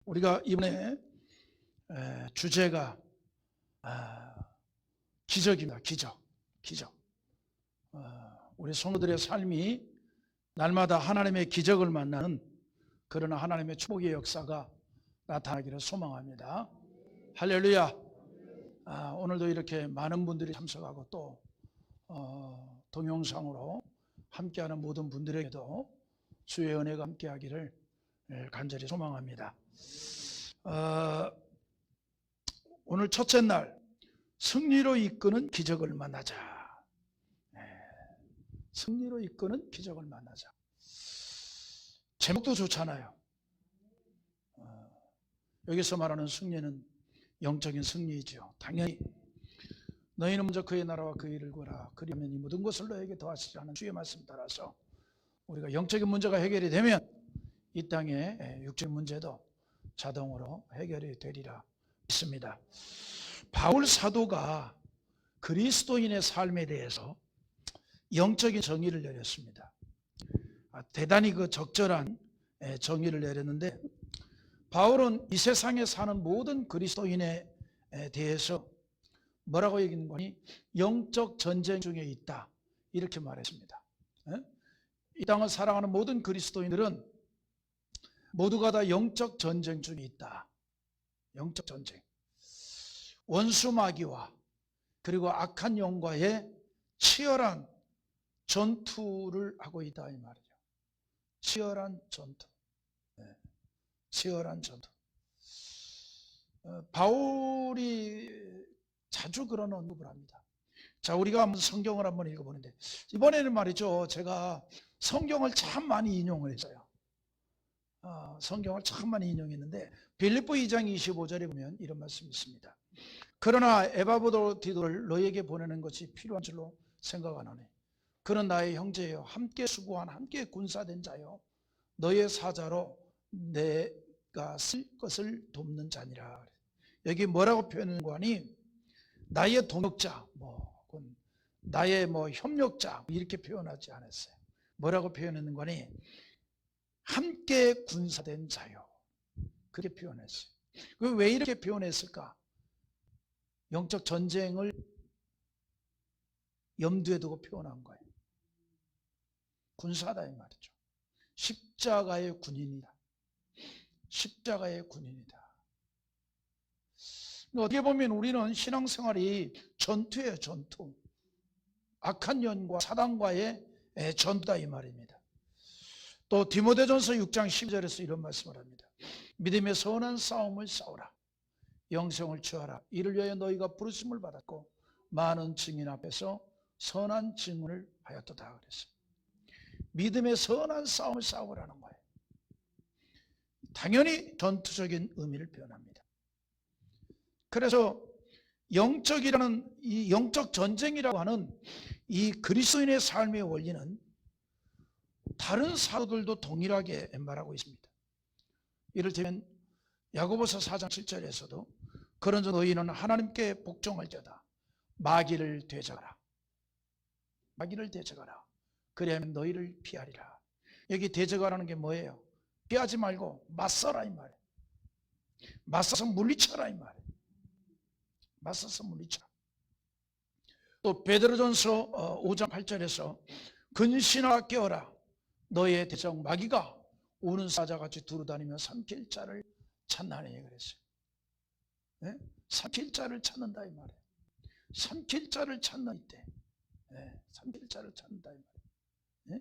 우리가 이번에 주제가 기적입니다. 기적. 우리 성도들의 삶이 날마다 하나님의 기적을 만나는 그러나 하나님의 축복의 역사가 나타나기를 소망합니다. 할렐루야. 오늘도 이렇게 많은 분들이 참석하고 또 동영상으로 함께하는 모든 분들에게도 주의 은혜가 함께하기를 간절히 소망합니다. 오늘 첫째 날, 승리로 이끄는 기적을 만나자. 승리로 이끄는 기적을 만나자. 제목도 좋잖아요. 여기서 말하는 승리는 영적인 승리이죠. 당연히 너희는 먼저 그의 나라와 그의 일을 구하라. 그리하면 이 모든 것을 너에게 더하시라는 주의 말씀 따라서 우리가 영적인 문제가 해결이 되면 이 땅의 육적인 문제도 자동으로 해결이 되리라 믿습니다. 바울 사도가 그리스도인의 삶에 대해서 영적인 정의를 내렸습니다. 대단히 적절한 정의를 내렸는데, 바울은 이 세상에 사는 모든 그리스도인에 대해서 뭐라고 얘기하는 거니? 영적 전쟁 중에 있다, 이렇게 말했습니다. 이 땅을 살아가는 모든 그리스도인들은 모두가 다 영적 전쟁 중에 있다. 영적 전쟁. 원수 마귀와 그리고 악한 영과의 치열한 전투를 하고 있다, 이 말이죠. 치열한 전투. 치열한 전투. 바울이 자주 그런 언급을 합니다. 자, 우리가 한번 성경을 한번 읽어보는데, 이번에는 말이죠, 제가 성경을 참 많이 인용을 했어요. 성경을 참 많이 인용했는데, 빌립보 2장 25절에 보면 이런 말씀이 있습니다. 그러나 에바브로디도를 너에게 보내는 것이 필요한 줄로 생각하노니 그는 나의 형제여, 함께 수고한 함께 군사된 자여, 너의 사자로 내가 쓸 것을 돕는 자니라. 여기 뭐라고 표현하는 거니? 나의 동역자, 나의 협력자, 이렇게 표현하지 않았어요. 뭐라고 표현하는 거니? 함께 군사된 자요, 그렇게 표현했어요. 왜 이렇게 표현했을까? 영적 전쟁을 염두에 두고 표현한 거예요. 군사다, 이 말이죠. 십자가의 군인이다. 십자가의 군인이다. 어떻게 보면 우리는 신앙생활이 전투예요, 전투. 악한 영과 사단과의 전투다, 이 말입니다. 또 디모데전서 6장 12절에서 이런 말씀을 합니다. 믿음의 선한 싸움을 싸우라. 영생을 취하라. 이를 위하여 너희가 부르심을 받았고 많은 증인 앞에서 선한 증언을 하였도다 그랬어요. 믿음의 선한 싸움을 싸우라는 거예요. 당연히 전투적인 의미를 표현합니다. 그래서 영적이라는 이 영적 전쟁이라고 하는 이 그리스도인의 삶의 원리는 다른 사도들도 동일하게 말하고 있습니다. 이를테면 야고보서 4장 7절에서도 그런즉 너희는 하나님께 복종할지어다. 마귀를 되져가라. 마귀를 되져가라. 그리하면 너희를 피하리라. 여기 되져가라는 게 뭐예요? 피하지 말고 맞서라, 이 말이에요. 맞서서 물리쳐라, 이 말이에요. 맞서서 물리쳐라. 또 베드로전서 5장 8절에서 근신하라 깨어라. 너의 대적 마귀가 우는 사자같이 두루다니며 삼킬 자를 찾나니 그랬어요. 네? 삼킬 자를 찾는다, 이 말이에요. 삼킬 자를 찾는 이때. 삼킬 자를 찾는다, 이 말이에요. 네?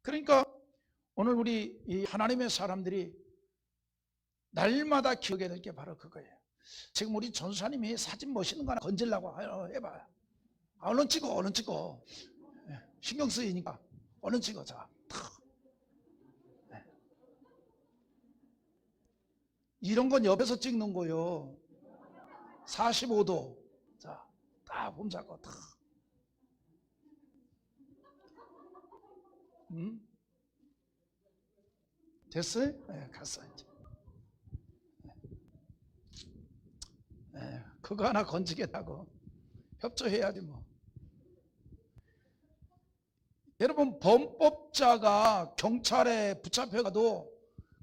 그러니까 오늘 우리 이 하나님의 사람들이 날마다 기억해야 될 게 바로 그거예요. 지금 우리 전수사님이 사진 멋있는 거 하나 건지려고 해봐. 얼른 찍어, 얼른 찍어. 신경 쓰이니까 얼른 찍어. 자, 이런 건 옆에서 찍는 거요. 45도. 자, 다 봄 잡고 다. 됐어요? 네, 갔어요. 네, 그거 하나 건지겠다고 협조해야지 뭐. 여러분, 범법자가 경찰에 붙잡혀가도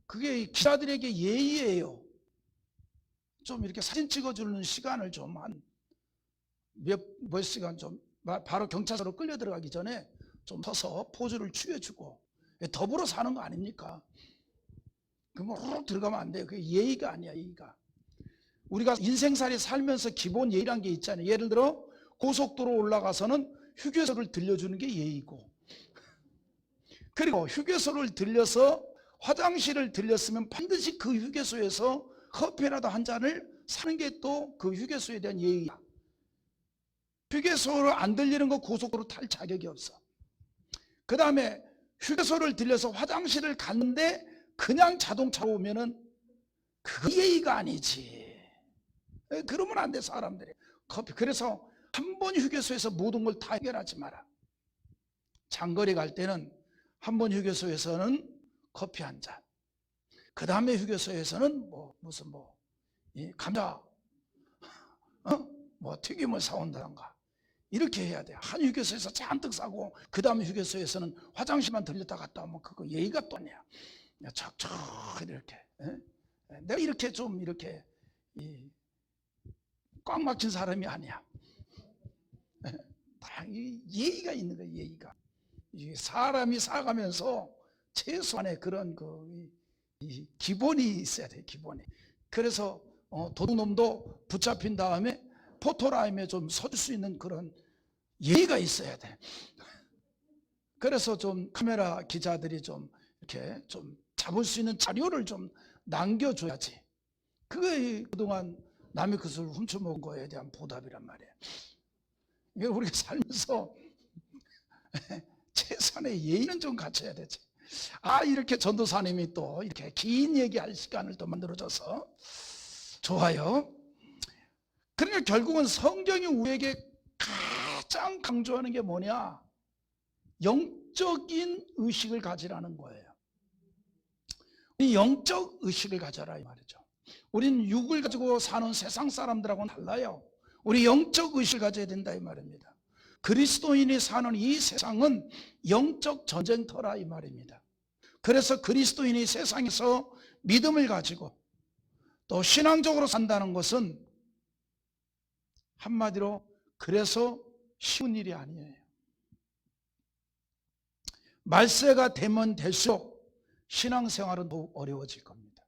그게 기자들에게 예의예요. 좀 이렇게 사진 찍어주는 시간을 좀 한 몇 시간 좀 바로 경찰서로 끌려 들어가기 전에 좀 서서 포즈를 취해주고 더불어 사는 거 아닙니까? 그럼 훅 들어가면 안 돼요. 그게 예의가 아니야, 예의가. 우리가 인생살이 살면서 기본 예의란 게 있잖아요. 예를 들어 고속도로 올라가서는 휴게소를 들려주는 게 예의고, 그리고 휴게소를 들려서 화장실을 들렸으면 반드시 그 휴게소에서 커피라도 한 잔을 사는 게 또 그 휴게소에 대한 예의야. 휴게소를 안 들리는 거 고속도로 탈 자격이 없어. 그 다음에 휴게소를 들려서 화장실을 갔는데 그냥 자동차로 오면은 그 예의가 아니지. 그러면 안 돼, 사람들이. 커피. 그래서 한 번 휴게소에서 모든 걸 다 해결하지 마라. 장거리 갈 때는 한 번 휴게소에서는 커피 한 잔, 그 다음에 휴게소에서는 무슨 감자 튀김을 사온다던가 이렇게 해야 돼요. 한 휴게소에서 잔뜩 사고 그 다음 휴게소에서는 화장실만 들렸다 갔다 오면 그거 예의가 또 아니야. 척척 이렇게. 내가 이렇게 좀 이렇게 꽉 막힌 사람이 아니야. 다 예의가 있는 거야, 예의가. 사람이 살아가면서 최소한의 그런 이 기본이 있어야 돼, 기본이. 그래서 도둑놈도 붙잡힌 다음에 포토라인에 좀 서줄 수 있는 그런 예의가 있어야 돼. 그래서 좀 카메라 기자들이 좀 이렇게 좀 잡을 수 있는 자료를 좀 남겨줘야지. 그게 그동안 남의 것을 훔쳐먹은 거에 대한 보답이란 말이에요. 이게 우리가 살면서 최소한의 예의는 좀 갖춰야 되지. 이렇게 전도사님이 또 이렇게 긴 얘기할 시간을 또 만들어줘서 좋아요. 그러니까 결국은 성경이 우리에게 가장 강조하는 게 뭐냐? 영적인 의식을 가지라는 거예요. 우리 영적 의식을 가져라 이 말이죠. 우리는 육을 가지고 사는 세상 사람들하고는 달라요. 우리 영적 의식을 가져야 된다 이 말입니다. 그리스도인이 사는 이 세상은 영적 전쟁터라 이 말입니다. 그래서 그리스도인이 세상에서 믿음을 가지고 또 신앙적으로 산다는 것은 한마디로 그래서 쉬운 일이 아니에요. 말세가 되면 될수록 신앙생활은 더욱 어려워질 겁니다.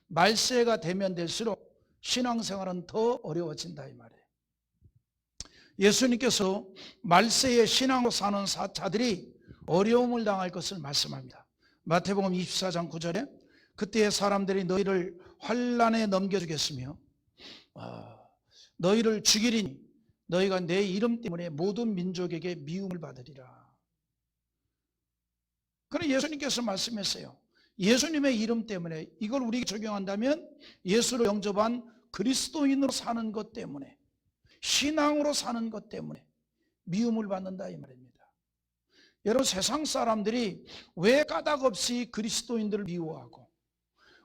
말세가 되면 될수록 신앙생활은 더 어려워진다 이 말이에요. 예수님께서 말세의 신앙으로 사는 자들이 어려움을 당할 것을 말씀합니다. 마태복음 24장 9절에 그때의 사람들이 너희를 환난에 넘겨주겠으며 너희를 죽이리니 너희가 내 이름 때문에 모든 민족에게 미움을 받으리라. 그래 예수님께서 말씀했어요. 예수님의 이름 때문에 이걸 우리에게 적용한다면 예수를 영접한 그리스도인으로 사는 것 때문에 신앙으로 사는 것 때문에 미움을 받는다 이 말입니다. 여러분 세상 사람들이 왜 까닭없이 그리스도인들을 미워하고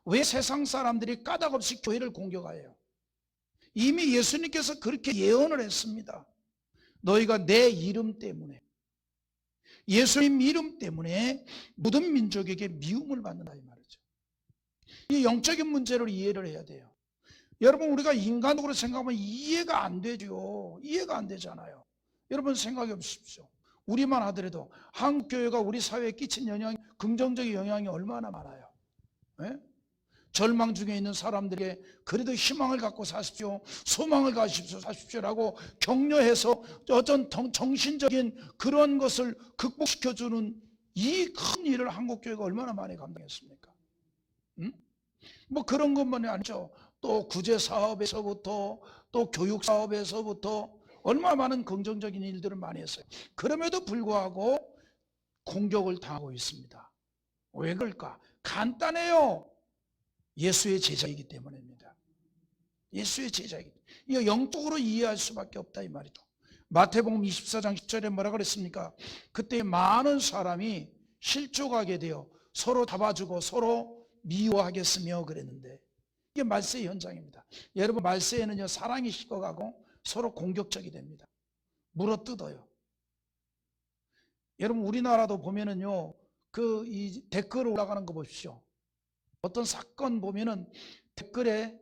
왜 세상 사람들이 까닭없이 교회를 공격해요? 이미 예수님께서 그렇게 예언을 했습니다. 너희가 내 이름 때문에 예수님 이름 때문에 모든 민족에게 미움을 받는다 이 말이죠. 이 영적인 문제를 이해를 해야 돼요. 여러분 우리가 인간적으로 생각하면 이해가 안 되죠. 이해가 안 되잖아요. 여러분 생각해 보십시오. 우리만 하더라도 한국교회가 우리 사회에 끼친 영향, 긍정적인 영향이 얼마나 많아요. 네? 절망 중에 있는 사람들에게 그래도 희망을 갖고 사십시오, 소망을 가지십시오, 사십시오라고 격려해서 어떤 정신적인 그런 것을 극복시켜주는 이 큰 일을 한국교회가 얼마나 많이 감당했습니까? 뭐 그런 것만이 아니죠. 또 구제사업에서부터 또 교육사업에서부터 얼마나 많은 긍정적인 일들을 많이 했어요. 그럼에도 불구하고 공격을 당하고 있습니다. 왜 그럴까? 간단해요. 예수의 제자이기 때문입니다. 예수의 제자이기 때문에. 이거 영적으로 이해할 수밖에 없다 이 말이죠. 마태복음 24장 10절에 뭐라 그랬습니까? 그때 많은 사람이 실족하게 되어 서로 잡아주고 서로 미워하겠으며 그랬는데 이게 말세의 현장입니다. 여러분 말세에는요 사랑이 식어가고 서로 공격적이 됩니다. 물어뜯어요. 여러분 우리나라도 보면은요 이 댓글 올라가는 거 보십시오. 어떤 사건 보면은 댓글에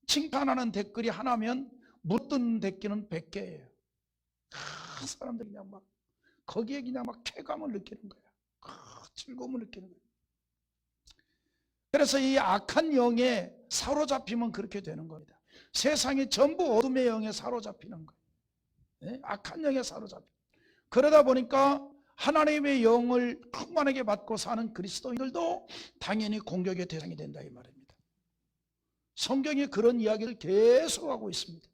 칭찬하는 댓글이 하나면 묻는 댓글은 100개예요. 사람들이 그냥 막 거기에 그냥 막 쾌감을 느끼는 거야. 즐거움을 느끼는 거야. 그래서 이 악한 영에 사로잡히면 그렇게 되는 겁니다. 세상이 전부 어둠의 영에 사로잡히는 거예요. 네? 악한 영에 사로잡혀. 그러다 보니까 하나님의 영을 충만하게 받고 사는 그리스도인들도 당연히 공격의 대상이 된다 이 말입니다. 성경이 그런 이야기를 계속하고 있습니다.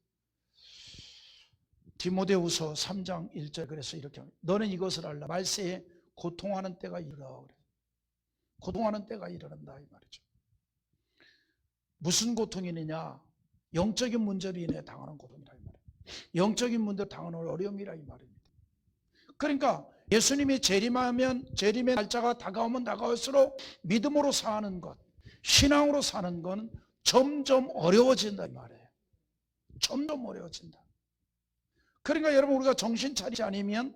디모데후서 3장 1절 그래서 이렇게 합니다. 너는 이것을 알라. 말세에 고통하는 때가 이르러. 고통하는 때가 이르는다 이 말이죠. 무슨 고통이느냐? 영적인 문제로 인해 당하는 고통이라 이 말이에요. 영적인 문제로 당하는 어려움이라 이 말입니다. 그러니까 예수님이 재림의 날짜가 다가오면 다가올수록 믿음으로 사는 것, 신앙으로 사는 건 점점 어려워진다 이 말이에요. 점점 어려워진다. 그러니까 여러분 우리가 정신 차리지 않으면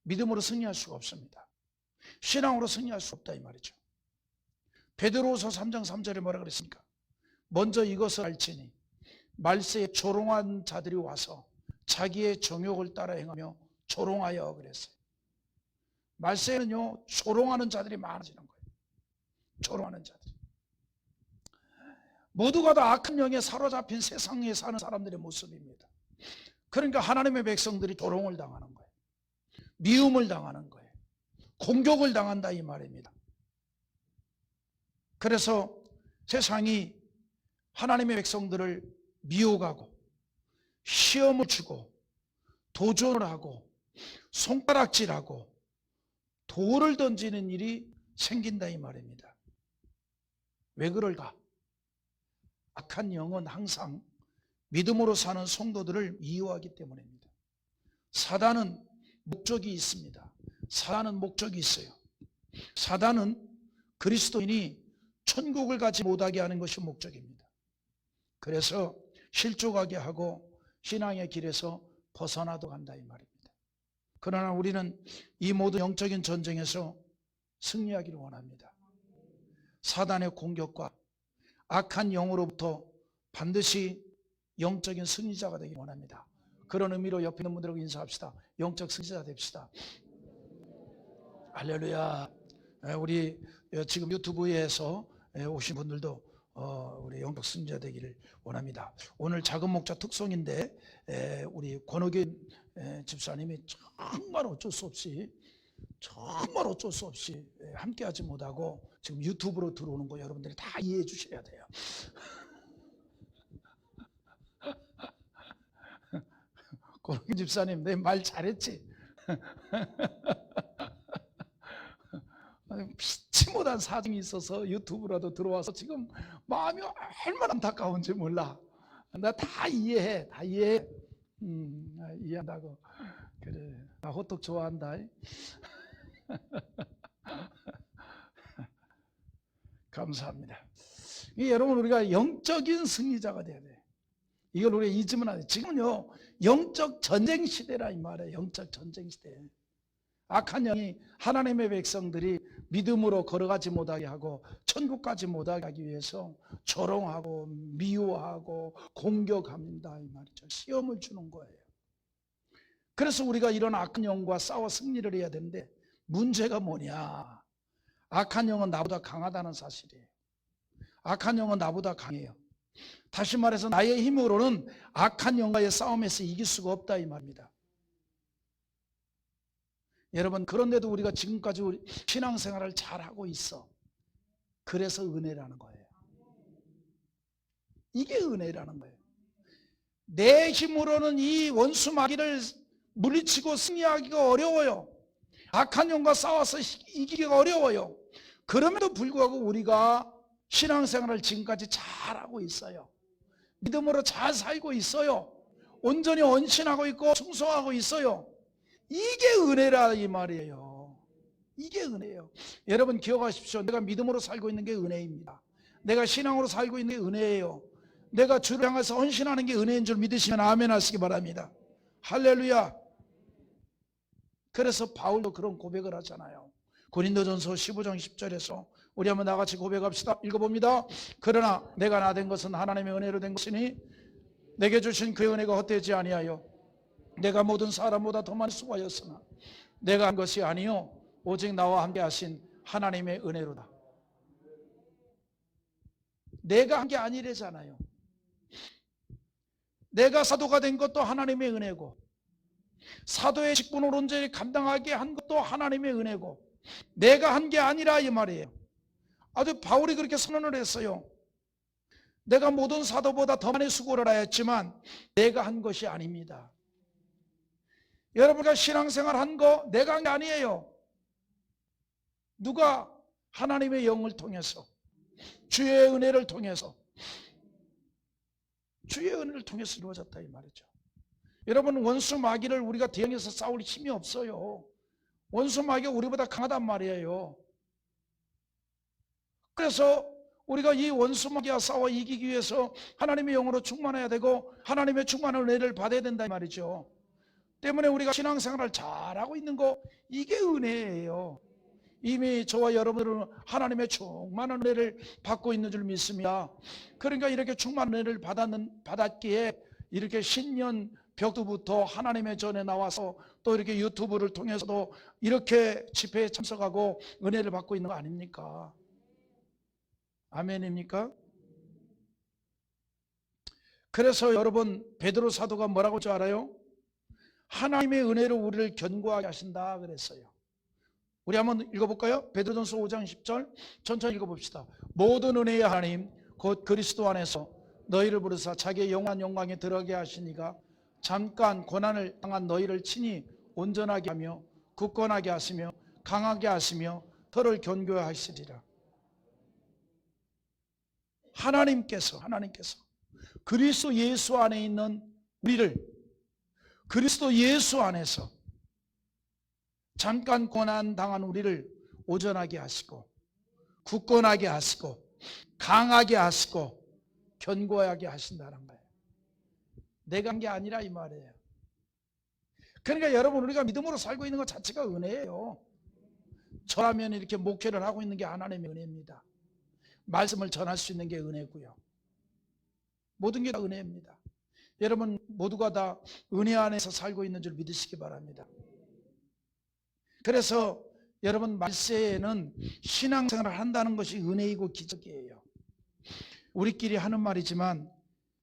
믿음으로 승리할 수가 없습니다. 신앙으로 승리할 수 없다 이 말이죠. 베드로후서 3장 3절에 뭐라 그랬습니까? 먼저 이것을 알지니 말세에 조롱한 자들이 와서 자기의 정욕을 따라 행하며 조롱하여 그랬어요. 말세에는요 조롱하는 자들이 많아지는 거예요. 조롱하는 자들이. 모두가 다 악한 영에 사로잡힌 세상에 사는 사람들의 모습입니다. 그러니까 하나님의 백성들이 조롱을 당하는 거예요. 미움을 당하는 거예요. 공격을 당한다 이 말입니다. 그래서 세상이 하나님의 백성들을 미혹하고 시험을 주고 도전을 하고 손가락질하고 돌을 던지는 일이 생긴다 이 말입니다. 왜 그럴까? 악한 영은 항상 믿음으로 사는 성도들을 미워하기 때문입니다. 사단은 목적이 있습니다. 사단은 목적이 있어요. 사단은 그리스도인이 천국을 가지 못하게 하는 것이 목적입니다. 그래서 실족하게 하고 신앙의 길에서 벗어나도록 한다 이 말입니다. 그러나 우리는 이 모든 영적인 전쟁에서 승리하기를 원합니다. 사단의 공격과 악한 영으로부터 반드시 영적인 승리자가 되기를 원합니다. 그런 의미로 옆에 있는 분들하고 인사합시다. 영적 승리자 됩시다. 할렐루야. 우리 지금 유튜브에서 오신 분들도 우리 영적 승리자 되기를 원합니다. 오늘 작은 목자 특송인데 우리 권옥인 집사님이 정말 어쩔 수 없이 함께하지 못하고 지금 유튜브로 들어오는 거 여러분들이 다 이해해 주셔야 돼요. 권옥인 집사님 내 말 잘했지? 피치 못한 사정이 있어서 유튜브라도 들어와서 지금 마음이 얼마나 안타까운지 몰라. 나 다 이해해. 이해한다고. 그래. 나 호떡 좋아한다. 감사합니다. 여러분 우리가 영적인 승리자가 돼야 돼. 이걸 우리가 잊으면 안 돼. 지금은요 영적 전쟁 시대라 이 말이에요. 영적 전쟁 시대. 악한 영이 하나님의 백성들이 믿음으로 걸어가지 못하게 하고 천국까지 못하게 하기 위해서 조롱하고 미워하고 공격합니다 이 말이죠. 시험을 주는 거예요. 그래서 우리가 이런 악한 영과 싸워 승리를 해야 되는데 문제가 뭐냐? 악한 영은 나보다 강하다는 사실이에요. 악한 영은 나보다 강해요. 다시 말해서 나의 힘으로는 악한 영과의 싸움에서 이길 수가 없다 이 말입니다. 여러분 그런데도 우리가 지금까지 우리 신앙생활을 잘하고 있어. 그래서 은혜라는 거예요. 이게 은혜라는 거예요. 내 힘으로는 이 원수 마귀를 물리치고 승리하기가 어려워요. 악한 영과 싸워서 이기기가 어려워요. 그럼에도 불구하고 우리가 신앙생활을 지금까지 잘하고 있어요. 믿음으로 잘 살고 있어요. 온전히 언신하고 있고 충성하고 있어요. 이게 은혜라 이 말이에요. 이게 은혜예요. 여러분 기억하십시오. 내가 믿음으로 살고 있는 게 은혜입니다. 내가 신앙으로 살고 있는 게 은혜예요. 내가 주를 향해서 헌신하는 게 은혜인 줄 믿으시면 아멘 하시기 바랍니다. 할렐루야. 그래서 바울도 그런 고백을 하잖아요. 고린도전서 15장 10절에서 우리 한번 나같이 고백합시다. 읽어봅니다. 그러나 내가 나 된 것은 하나님의 은혜로 된 것이니 내게 주신 그 은혜가 헛되지 아니하여 내가 모든 사람보다 더 많이 수고하였으나 내가 한 것이 아니요 오직 나와 함께 하신 하나님의 은혜로다. 내가 한 게 아니래잖아요. 내가 사도가 된 것도 하나님의 은혜고, 사도의 직분을 온전히 감당하게 한 것도 하나님의 은혜고, 내가 한 게 아니라 이 말이에요. 아주 바울이 그렇게 선언을 했어요. 내가 모든 사도보다 더 많이 수고를 하였지만 내가 한 것이 아닙니다. 여러분과 신앙생활 한 거 내가 한 게 아니에요. 누가? 하나님의 영을 통해서, 주의 은혜를 통해서, 주의 은혜를 통해서 이루어졌다 이 말이죠. 여러분, 원수 마귀를 우리가 대응해서 싸울 힘이 없어요. 원수 마귀가 우리보다 강하단 말이에요. 그래서 우리가 이 원수 마귀와 싸워 이기기 위해서 하나님의 영으로 충만해야 되고 하나님의 충만한 은혜를 받아야 된다 이 말이죠. 때문에 우리가 신앙생활을 잘하고 있는 거, 이게 은혜예요. 이미 저와 여러분들은 하나님의 충만한 은혜를 받고 있는 줄 믿습니다. 그러니까 이렇게 충만한 은혜를 받았기에 이렇게 신년 벽두부터 하나님의 전에 나와서 또 이렇게 유튜브를 통해서도 이렇게 집회에 참석하고 은혜를 받고 있는 거 아닙니까? 아멘입니까? 그래서 여러분, 베드로 사도가 뭐라고 줄 알아요? 하나님의 은혜로 우리를 견고하게 하신다 그랬어요. 우리 한번 읽어볼까요? 베드로전서 5장 10절 천천히 읽어봅시다. 모든 은혜의 하나님 곧 그리스도 안에서 너희를 부르사 자기의 영원한 영광에 들어가게 하시니가 잠깐 고난을 당한 너희를 친히 온전하게 하며 굳건하게 하시며 강하게 하시며 너를 견고하게 하시리라. 하나님께서 그리스도 예수 안에 있는 우리를 그리스도 예수 안에서 잠깐 고난 당한 우리를 오전하게 하시고 굳건하게 하시고 강하게 하시고 견고하게 하신다는 거예요. 내가 한 게 아니라 이 말이에요. 그러니까 여러분, 우리가 믿음으로 살고 있는 것 자체가 은혜예요. 저라면 이렇게 목회를 하고 있는 게 하나님의 은혜입니다. 말씀을 전할 수 있는 게 은혜고요. 모든 게 다 은혜입니다. 여러분 모두가 다 은혜 안에서 살고 있는 줄 믿으시기 바랍니다. 그래서 여러분, 말세에는 신앙생활을 한다는 것이 은혜이고 기적이에요. 우리끼리 하는 말이지만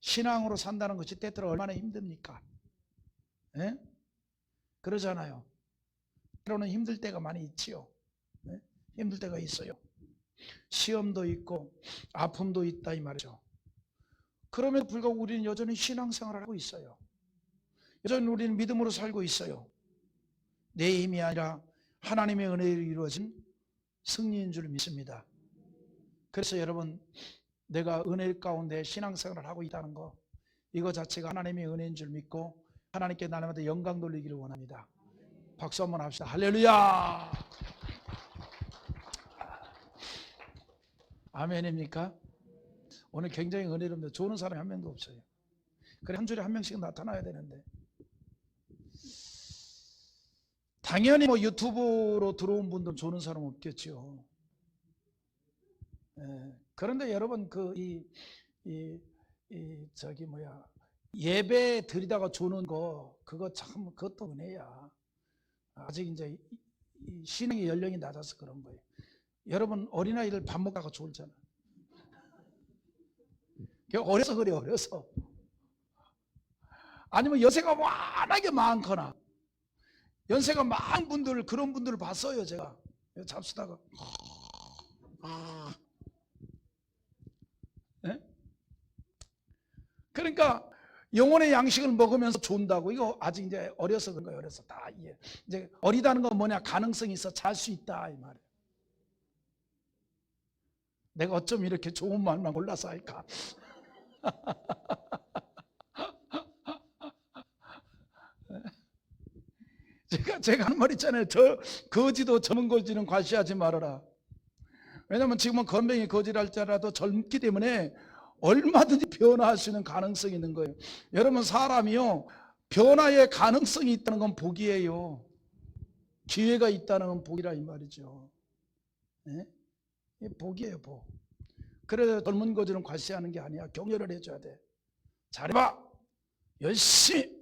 신앙으로 산다는 것이 때때로 얼마나 힘듭니까? 네? 그러잖아요. 때로는 힘들 때가 많이 있지요. 네? 힘들 때가 있어요. 시험도 있고 아픔도 있다 이 말이죠. 그럼에도 불구하고 우리는 여전히 신앙생활을 하고 있어요. 여전히 우리는 믿음으로 살고 있어요. 내 힘이 아니라 하나님의 은혜로 이루어진 승리인 줄 믿습니다. 그래서 여러분, 내가 은혜 가운데 신앙생활을 하고 있다는 거, 이거 자체가 하나님의 은혜인 줄 믿고 하나님께 나님한테 영광 돌리기를 원합니다. 박수 한번 합시다. 할렐루야. 아멘입니까? 오늘 굉장히 은혜롭네요. 좋은 사람이 한 명도 없어요. 그래, 한 주에 한 명씩 나타나야 되는데, 당연히 뭐 유튜브로 들어온 분들 좋은 사람 없겠죠. 그런데 여러분, 예배 드리다가 주는 거, 그거 참, 그것도 은혜야. 아직 이제 신앙의 연령이 낮아서 그런 거예요. 여러분, 어린아이들 밥 먹다가 졸잖아. 어려서 그래, 어려서. 아니면 연세가 워낙에 많거나, 연세가 많은 분들, 그런 분들을 봤어요, 제가. 잡수다가. 네? 그러니까 영혼의 양식을 먹으면서 존다고. 이거 아직 이제 어려서 그런 거예요. 어려서 다 이해. 이제 어리다는 건 뭐냐? 가능성이 있어. 잘 수 있다 이 말이에요. 내가 어쩜 이렇게 좋은 말만 골라서 할까? 제가 하는 말 있잖아요. 거지도 젊은 거지는 과시하지 말아라. 왜냐하면 지금은 건명이 거지랄지라도 젊기 때문에 얼마든지 변화할 수 있는 가능성이 있는 거예요. 여러분, 사람이요, 변화의 가능성이 있다는 건 복이에요. 기회가 있다는 건 복이라 이 말이죠. 예? 이게 복이에요, 복. 그래서 젊은 거지는 과시하는 게 아니야. 격려를 해줘야 돼. 잘해봐. 열심히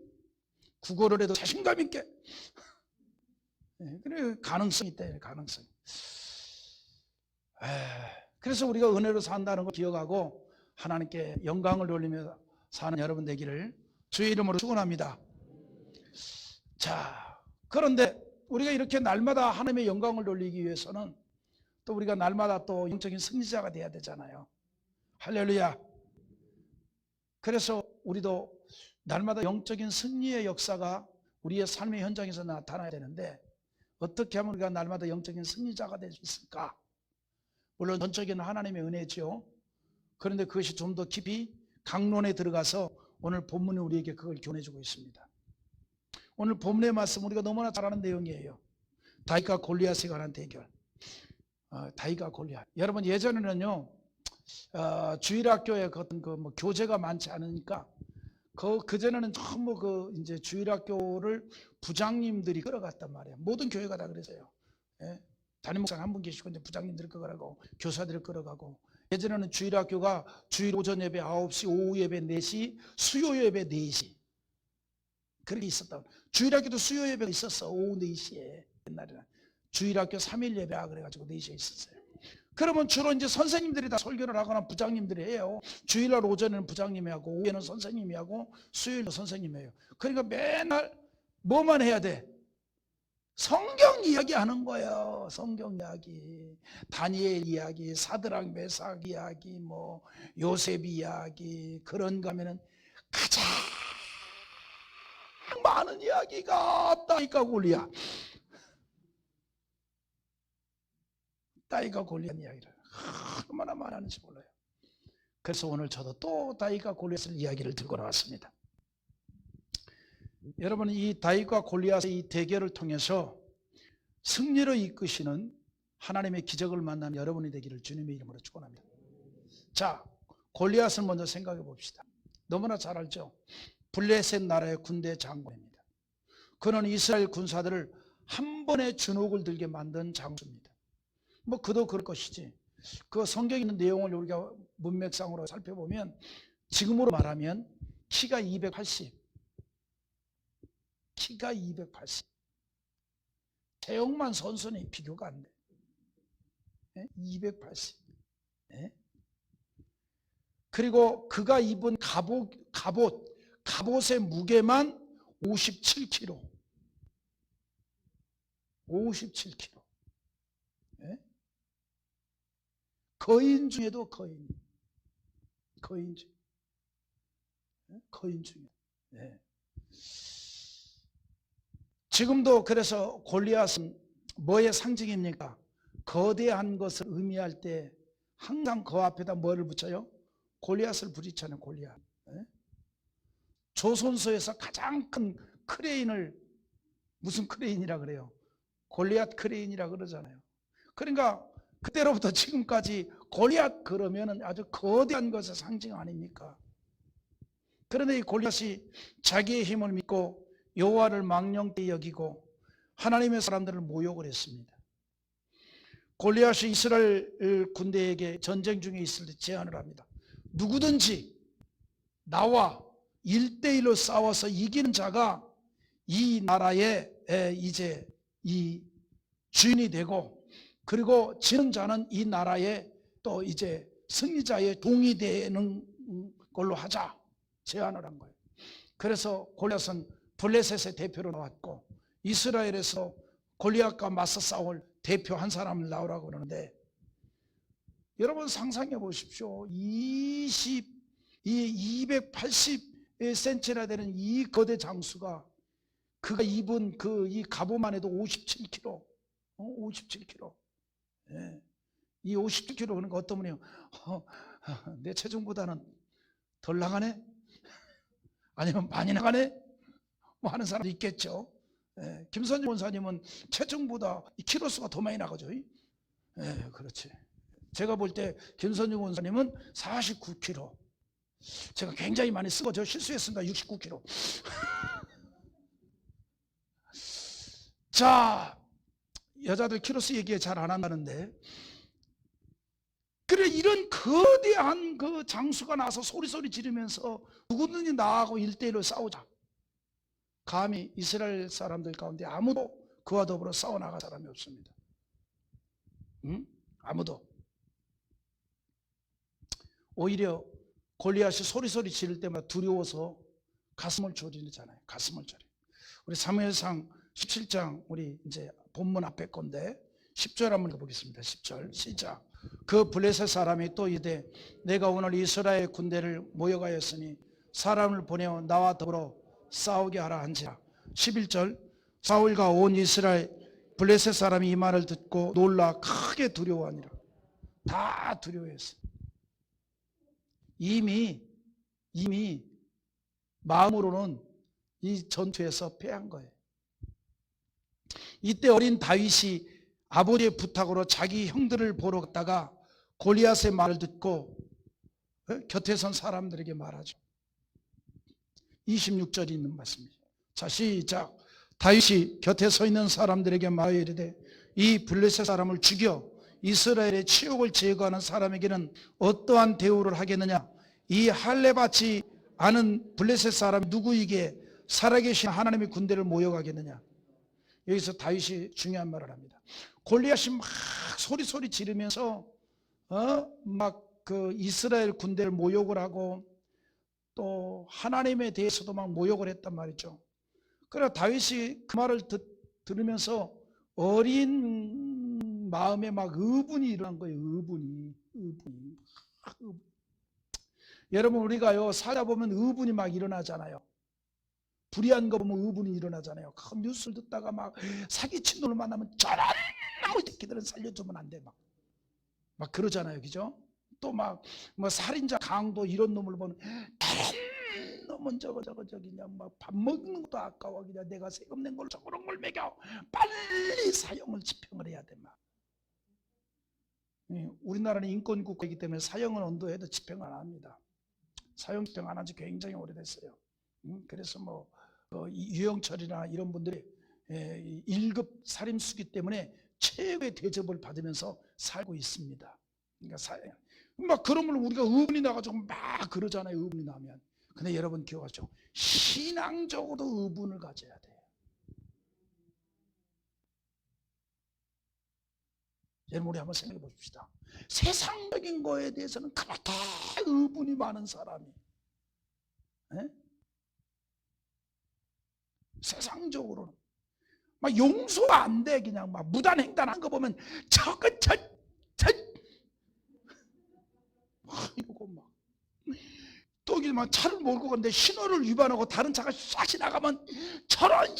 국어를 해도 자신감 있게. 예, 그래 가능성이 있다. 가능성. 그래서 우리가 은혜로 산다는 걸 기억하고 하나님께 영광을 돌리며 사는 여러분 되기를 주의 이름으로 축원합니다. 자, 그런데 우리가 이렇게 날마다 하나님의 영광을 돌리기 위해서는 또 우리가 날마다 또 영적인 승리자가 돼야 되잖아요. 할렐루야. 그래서 우리도 날마다 영적인 승리의 역사가 우리의 삶의 현장에서 나타나야 되는데 어떻게 하면 우리가 날마다 영적인 승리자가 될 수 있을까? 물론 전적인 하나님의 은혜죠. 그런데 그것이 좀 더 깊이 강론에 들어가서 오늘 본문이 우리에게 그걸 교훈해주고 있습니다. 오늘 본문의 말씀 우리가 너무나 잘 아는 내용이에요. 다윗과 골리앗에 관한 대결. 다윗과 골리앗. 여러분 예전에는요 주일학교에 뭐 교재가 많지 않으니까 그전에는 전부 이제 주일학교를 부장님들이 끌어갔단 말이에요. 모든 교회가 다 그랬어요. 예? 담임 목사가 한 분 계시고 이제 부장님들을 끌어가고 교사들을 끌어가고 예전에는 주일학교가 주일 오전 예배 9시, 오후 예배 4시, 수요 예배 4시 그렇게 있었다. 주일학교도 수요 예배가 있었어. 오후 4시에 옛날에는 주일학교 3일 예배가 그래가지고 4시에 있었어요. 그러면 주로 이제 선생님들이 다 설교를 하거나 부장님들이 해요. 주일날 오전에는 부장님이 하고 오후에는 선생님이 하고 수요일도 선생님이 해요. 그러니까 맨날 뭐만 해야 돼? 성경 이야기 하는 거예요. 성경 이야기. 다니엘 이야기, 사드락 메삭 이야기, 뭐 요셉 이야기 그런 거 하면은 가장 많은 이야기가 다윗과 골리앗. 다윗과 골리앗 이야기를 얼마나 많이 하는지 몰라요. 그래서 오늘 저도 또 다윗과 골리앗의 이야기를 들고 나왔습니다. 여러분 이 다윗과 골리앗의 이 대결을 통해서 승리로 이끄시는 하나님의 기적을 만나는 여러분이 되기를 주님의 이름으로 축원합니다. 자, 골리앗을 먼저 생각해 봅시다. 너무나 잘 알죠. 블레셋 나라의 군대 장군입니다. 그는 이스라엘 군사들을 한 번에 주눅을 들게 만든 장수입니다. 뭐 그도 그럴 것이지. 그 성경에 있는 내용을 우리가 문맥상으로 살펴보면 지금으로 말하면 키가 280. 키가 280. 최영만 선수는 비교가 안 돼. 280. 네? 그리고 그가 입은 갑옷의 무게만 57kg. 57kg. 네? 거인 중에도 거인. 거인 중에. 거인 중에. 네. 지금도 그래서 골리앗은 뭐의 상징입니까? 거대한 것을 의미할 때 항상 그 앞에다 뭐를 붙여요? 골리앗을 부딪혀는 골리앗. 조선소에서 가장 큰 크레인을 무슨 크레인이라 그래요? 골리앗 크레인이라 그러잖아요. 그러니까 그때로부터 지금까지 골리앗 그러면 아주 거대한 것의 상징 아닙니까? 그런데 이 골리앗이 자기의 힘을 믿고 여호와를 망령되이 여기고 하나님의 사람들을 모욕을 했습니다. 골리앗이 이스라엘 군대에게 전쟁 중에 있을 때 제안을 합니다. 누구든지 나와 1대1로 싸워서 이기는 자가 이 나라의 이제 이 주인이 되고 그리고 지는 자는 이 나라의 또 이제 승리자의 동이 되는 걸로 하자 제안을 한 거예요. 그래서 골리앗은 블레셋의 대표로 나왔고 이스라엘에서 골리앗과 맞서 싸울 대표 한 사람을 나오라고 그러는데 여러분 상상해 보십시오. 280cm나 되는 이 거대 장수가 그가 입은 이 갑옷만 해도 57kg. 57kg. 예. 이 57kg 그러니까 어떤 분이 내 체중보다는 덜 나가네? 아니면 많이 나가네? 뭐 하는 사람도 있겠죠. 예, 김선주 원사님은 체중보다 이 키로수가 더 많이 나가죠. 예, 그렇지. 제가 볼 때 김선주 원사님은 49kg. 제가 굉장히 많이 쓰고 저 실수했습니다. 69kg. 자, 여자들 키로수 얘기 잘 안 한다는데 그러니까 이런 거대한 그 장수가 나서 소리 지르면서 누구든지 나하고 1대1로 싸우자. 감히 이스라엘 사람들 가운데 아무도 그와 더불어 싸워나갈 사람이 없습니다. 응? 아무도. 오히려 골리앗이 소리 지를 때마다 두려워서 가슴을 졸이잖아요. 가슴을 졸여. 우리 사무엘상 17장 우리 이제 본문 앞에 건데 10절 한번 읽어보겠습니다. 10절 시작. 그 블레셋 사람이 또 이르되 내가 오늘 이스라엘 군대를 모여가였으니 사람을 보내어 나와 더불어 싸우게 하라 한지라. 11절 사울과 온 이스라엘 블레셋 사람이 이 말을 듣고 놀라 크게 두려워하니라. 다 두려워했어요. 이미 마음으로는 이 전투에서 패한 거예요. 이때 어린 다윗이 아버지의 부탁으로 자기 형들을 보러 갔다가 골리앗의 말을 듣고 곁에 선 사람들에게 말하죠. 26절이 있는 말씀입니다. 자, 시작. 다윗이 곁에 서 있는 사람들에게 말하여 이르되 이 블레셋 사람을 죽여 이스라엘의 치욕을 제거하는 사람에게는 어떠한 대우를 하겠느냐? 이 할례받지 않은 블레셋 사람이 누구에게 살아계신 하나님의 군대를 모여가겠느냐? 여기서 다윗이 중요한 말을 합니다. 골리앗이 막 소리 지르면서 막 그 이스라엘 군대를 모욕을 하고 또 하나님에 대해서도 막 모욕을 했단 말이죠. 그래서 다윗이 그 말을 들으면서 어린 마음에 막 의분이 일어난 거예요. 의분이. 여러분 우리가요 살다 보면 의분이 막 일어나잖아요. 불의한 거 보면 의분이 일어나잖아요. 그 뉴스를 듣다가 막 사기친 놈을 만나면 저런 나무 새끼들은 살려주면 안 돼. 막 그러잖아요. 그죠? 또 막 뭐 살인자 강도 이런 놈을 보면 다른 놈은 저거 그냥 막 밥 먹는 것도 아까워. 그냥 내가 세금 낸 걸 저런 걸 먹여. 빨리 사형을 집행을 해야 돼. 막. 우리나라는 인권국가이기 때문에 사형을 언도해도 집행 안 합니다. 사형 집행 안 한 지 굉장히 오래됐어요. 그래서 뭐 유영철이나 이런 분들이 1급 살인수기 때문에 최고의 대접을 받으면서 살고 있습니다. 그러니까 막 그러면 우리가 의문이 나가지고 막 그러잖아요. 의문이 나면. 근데 여러분 기억하죠? 신앙적으로 의문을 가져야 돼요. 여러분 우리 한번 생각해 봅시다. 세상적인 거에 대해서는 그렇게 의문이 많은 사람이 세상적으로는 막 용서가 안 돼. 그냥 막 무단횡단한 거 보면 저거 이러고 막 또 막 차를 몰고 가는데 신호를 위반하고 다른 차가 싹 지나가면 저런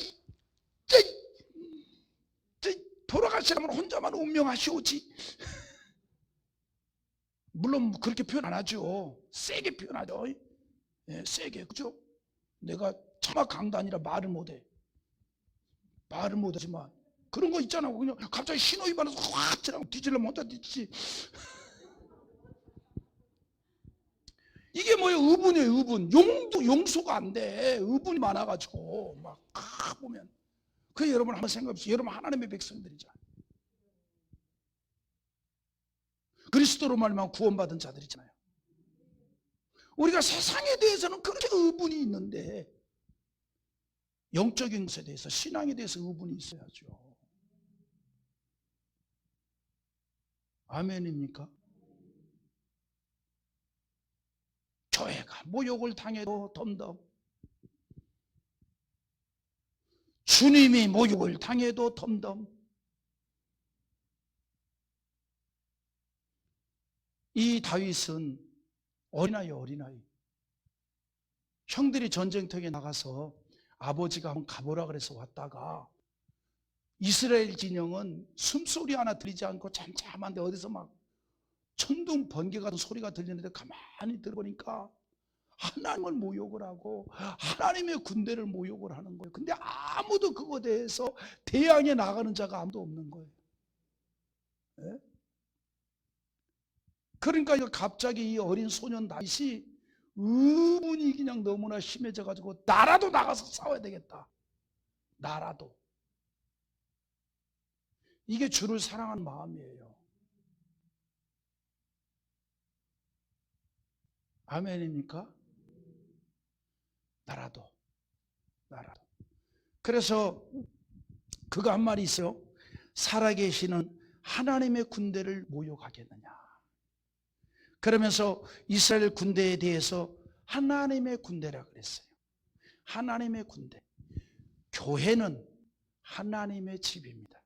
돌아가시라면 혼자만 운명하시오지. 물론 그렇게 표현 안 하죠. 세게 표현하죠. 세게. 그죠? 내가 차마 강도 아니라 말을 못해. 말을 못하지만 그런 거 있잖아. 그냥 갑자기 신호 위반해서 확 지나고 뒤질려면 혼자 뒤지지. 이게 뭐예요? 의분이에요. 의분. 용서가 안 돼. 의분이 많아가지고 막 보면. 그 여러분 한번 생각해보세요. 여러분 하나님의 백성들이잖아요. 그리스도로 말미암아 구원받은 자들이잖아요. 우리가 세상에 대해서는 그렇게 의분이 있는데 영적인 것에 대해서 신앙에 대해서 의분이 있어야죠. 아멘입니까? 교회가 모욕을 당해도 덤덤, 주님이 모욕을 당해도 덤덤. 이 다윗은 어린아이. 형들이 전쟁터에 나가서 아버지가 한번 가보라 그래서 왔다가 이스라엘 진영은 숨소리 하나 들리지 않고 잠잠한데 어디서 막 천둥 번개 같은 소리가 들리는데 가만히 들어보니까 하나님을 모욕을 하고 하나님의 군대를 모욕을 하는 거예요. 근데 아무도 그거에 대해서 대항해 나가는 자가 아무도 없는 거예요. 네? 그러니까 갑자기 이 어린 소년 다윗이 의문이 그냥 너무나 심해져 가지고 나라도 나가서 싸워야 되겠다. 나라도. 이게 주를 사랑하는 마음이에요. 아멘입니까? 나라도. 그래서 그가 한 말이 있어요. 살아계시는 하나님의 군대를 모욕하겠느냐. 그러면서 이스라엘 군대에 대해서 하나님의 군대라 그랬어요. 하나님의 군대. 교회는 하나님의 집입니다.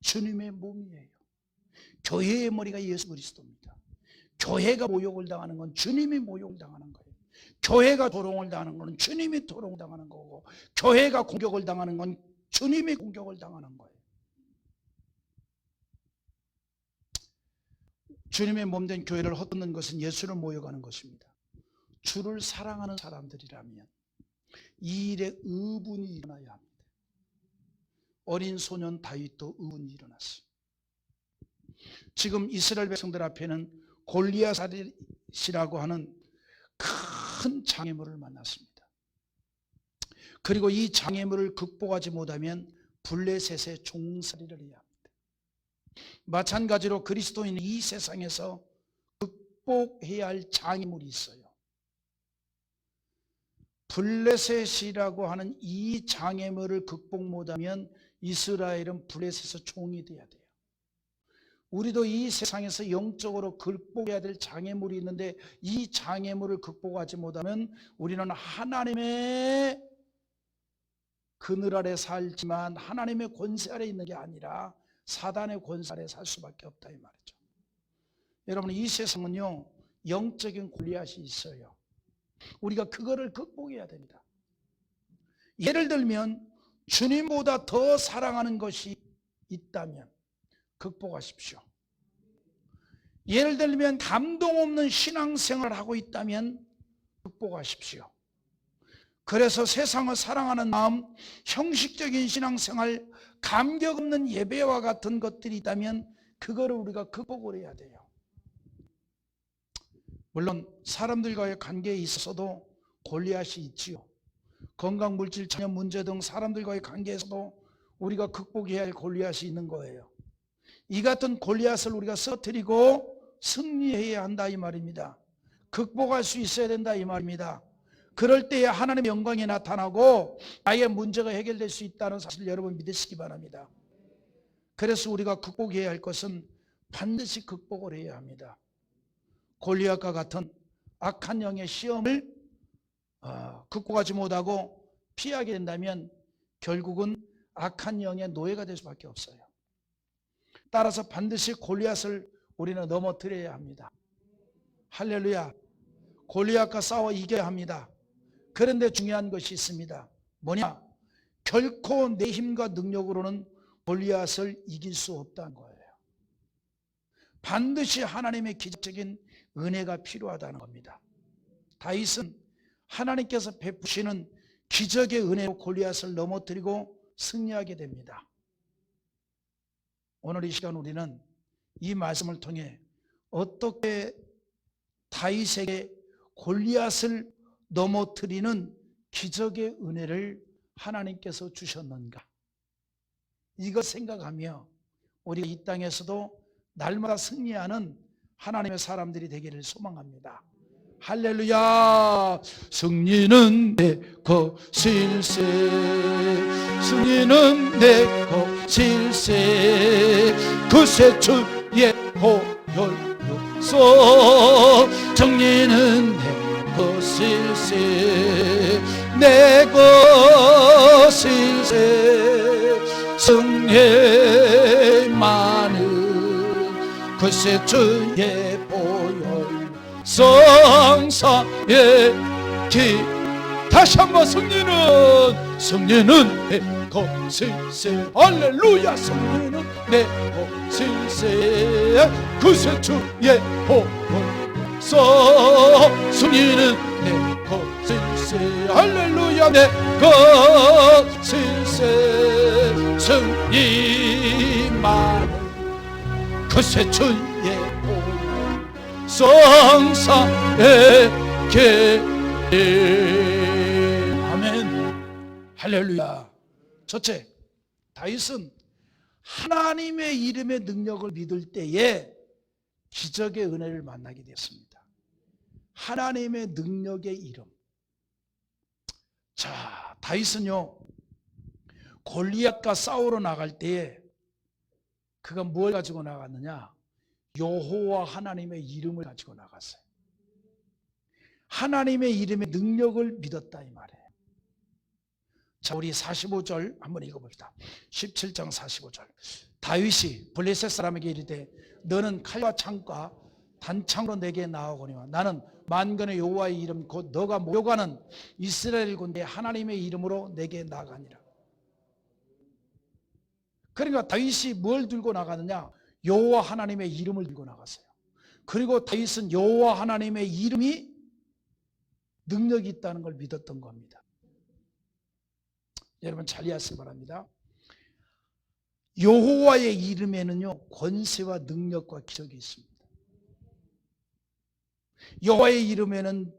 주님의 몸이에요. 교회의 머리가 예수 그리스도입니다. 교회가 모욕을 당하는 건 주님이 모욕을 당하는 거예요. 교회가 도롱을 당하는 건 주님이 도롱을 당하는 거고, 교회가 공격을 당하는 건 주님이 공격을 당하는 거예요. 주님의 몸된 교회를 헛듣는 것은 예수를 모욕하는 것입니다. 주를 사랑하는 사람들이라면 이 일에 의분이 일어나야 합니다. 어린 소년 다윗도 의분이 일어났어요. 지금 이스라엘 백성들 앞에는 골리앗이라고 하는 큰 장애물을 만났습니다. 그리고 이 장애물을 극복하지 못하면 블레셋의 종살이를 해야 합니다. 마찬가지로 그리스도인은 이 세상에서 극복해야 할 장애물이 있어요. 블레셋이라고 하는 이 장애물을 극복 못하면 이스라엘은 블레셋의 종이 돼야 돼요. 우리도 이 세상에서 영적으로 극복해야 될 장애물이 있는데, 이 장애물을 극복하지 못하면 우리는 하나님의 그늘 아래 살지만 하나님의 권세 아래 있는 게 아니라 사단의 권세 아래 살 수밖에 없다 이 말이죠. 여러분, 이 세상은요 영적인 골리앗이 있어요. 우리가 그거를 극복해야 됩니다. 예를 들면 주님보다 더 사랑하는 것이 있다면 극복하십시오. 예를 들면 감동 없는 신앙생활을 하고 있다면 극복하십시오. 그래서 세상을 사랑하는 마음, 형식적인 신앙생활, 감격 없는 예배와 같은 것들이 있다면 그거를 우리가 극복을 해야 돼요. 물론 사람들과의 관계에 있어서도 골리앗이 있지요. 건강, 물질, 자녀 문제 등 사람들과의 관계에서도 우리가 극복해야 할 골리앗이 있는 거예요. 이 같은 골리앗을 우리가 쓰러뜨리고 승리해야 한다 이 말입니다. 극복할 수 있어야 된다 이 말입니다. 그럴 때에 하나님의 영광이 나타나고 아예 문제가 해결될 수 있다는 사실을 여러분 믿으시기 바랍니다. 그래서 우리가 극복해야 할 것은 반드시 극복을 해야 합니다. 골리앗과 같은 악한 영의 시험을 극복하지 못하고 피하게 된다면 결국은 악한 영의 노예가 될 수밖에 없어요. 따라서 반드시 골리앗을 우리는 넘어뜨려야 합니다. 할렐루야. 골리앗과 싸워 이겨야 합니다. 그런데 중요한 것이 있습니다. 뭐냐? 결코 내 힘과 능력으로는 골리앗을 이길 수 없다는 거예요. 반드시 하나님의 기적적인 은혜가 필요하다는 겁니다. 다윗은 하나님께서 베푸시는 기적의 은혜로 골리앗을 넘어뜨리고 승리하게 됩니다. 오늘 이 시간 우리는 이 말씀을 통해 어떻게 다윗에게 골리앗을 넘어뜨리는 기적의 은혜를 하나님께서 주셨는가, 이것 생각하며 우리가 이 땅에서도 날마다 승리하는 하나님의 사람들이 되기를 소망합니다. 할렐루야. 승리는 내 것일세, 승리는 내 것일세, 그새 주의 보혈로서 승리는 내 것일세, 내 것일세, 승리의 많은 그새 주의 보혈 성사의 길. 다시 한번 승리는 내 것일세. 할렐루야. 승리는 내 것일세, 그새 주의 보혈서 승리는 내 것일세. 할렐루야. 내 것일세, 승리 많은 그새 주의 성사의 길. 아멘. 할렐루야. 첫째, 다윗은 하나님의 이름의 능력을 믿을 때에 기적의 은혜를 만나게 되었습니다. 하나님의 능력의 이름. 자, 다윗은요, 골리앗과 싸우러 나갈 때에 그가 뭘 가지고 나갔느냐? 여호와 하나님의 이름을 가지고 나갔어요. 하나님의 이름의 능력을 믿었다 이 말이에요. 자, 우리 45절 한번 읽어봅시다. 17장 45절. 다윗이 블레셋 사람에게 이르되 너는 칼과 창과 단창으로 내게 나아오거니와 나는 만군의 여호와의 이름 곧 너가 모여가는 이스라엘 군대 하나님의 이름으로 내게 나가니라. 그러니까 다윗이 뭘 들고 나가느냐? 여호와 하나님의 이름을 들고 나갔어요. 그리고 다윗은 여호와 하나님의 이름이 능력이 있다는 걸 믿었던 겁니다. 여러분 잘 이해하시기 바랍니다. 여호와의 이름에는요, 권세와 능력과 기적이 있습니다. 여호와의 이름에는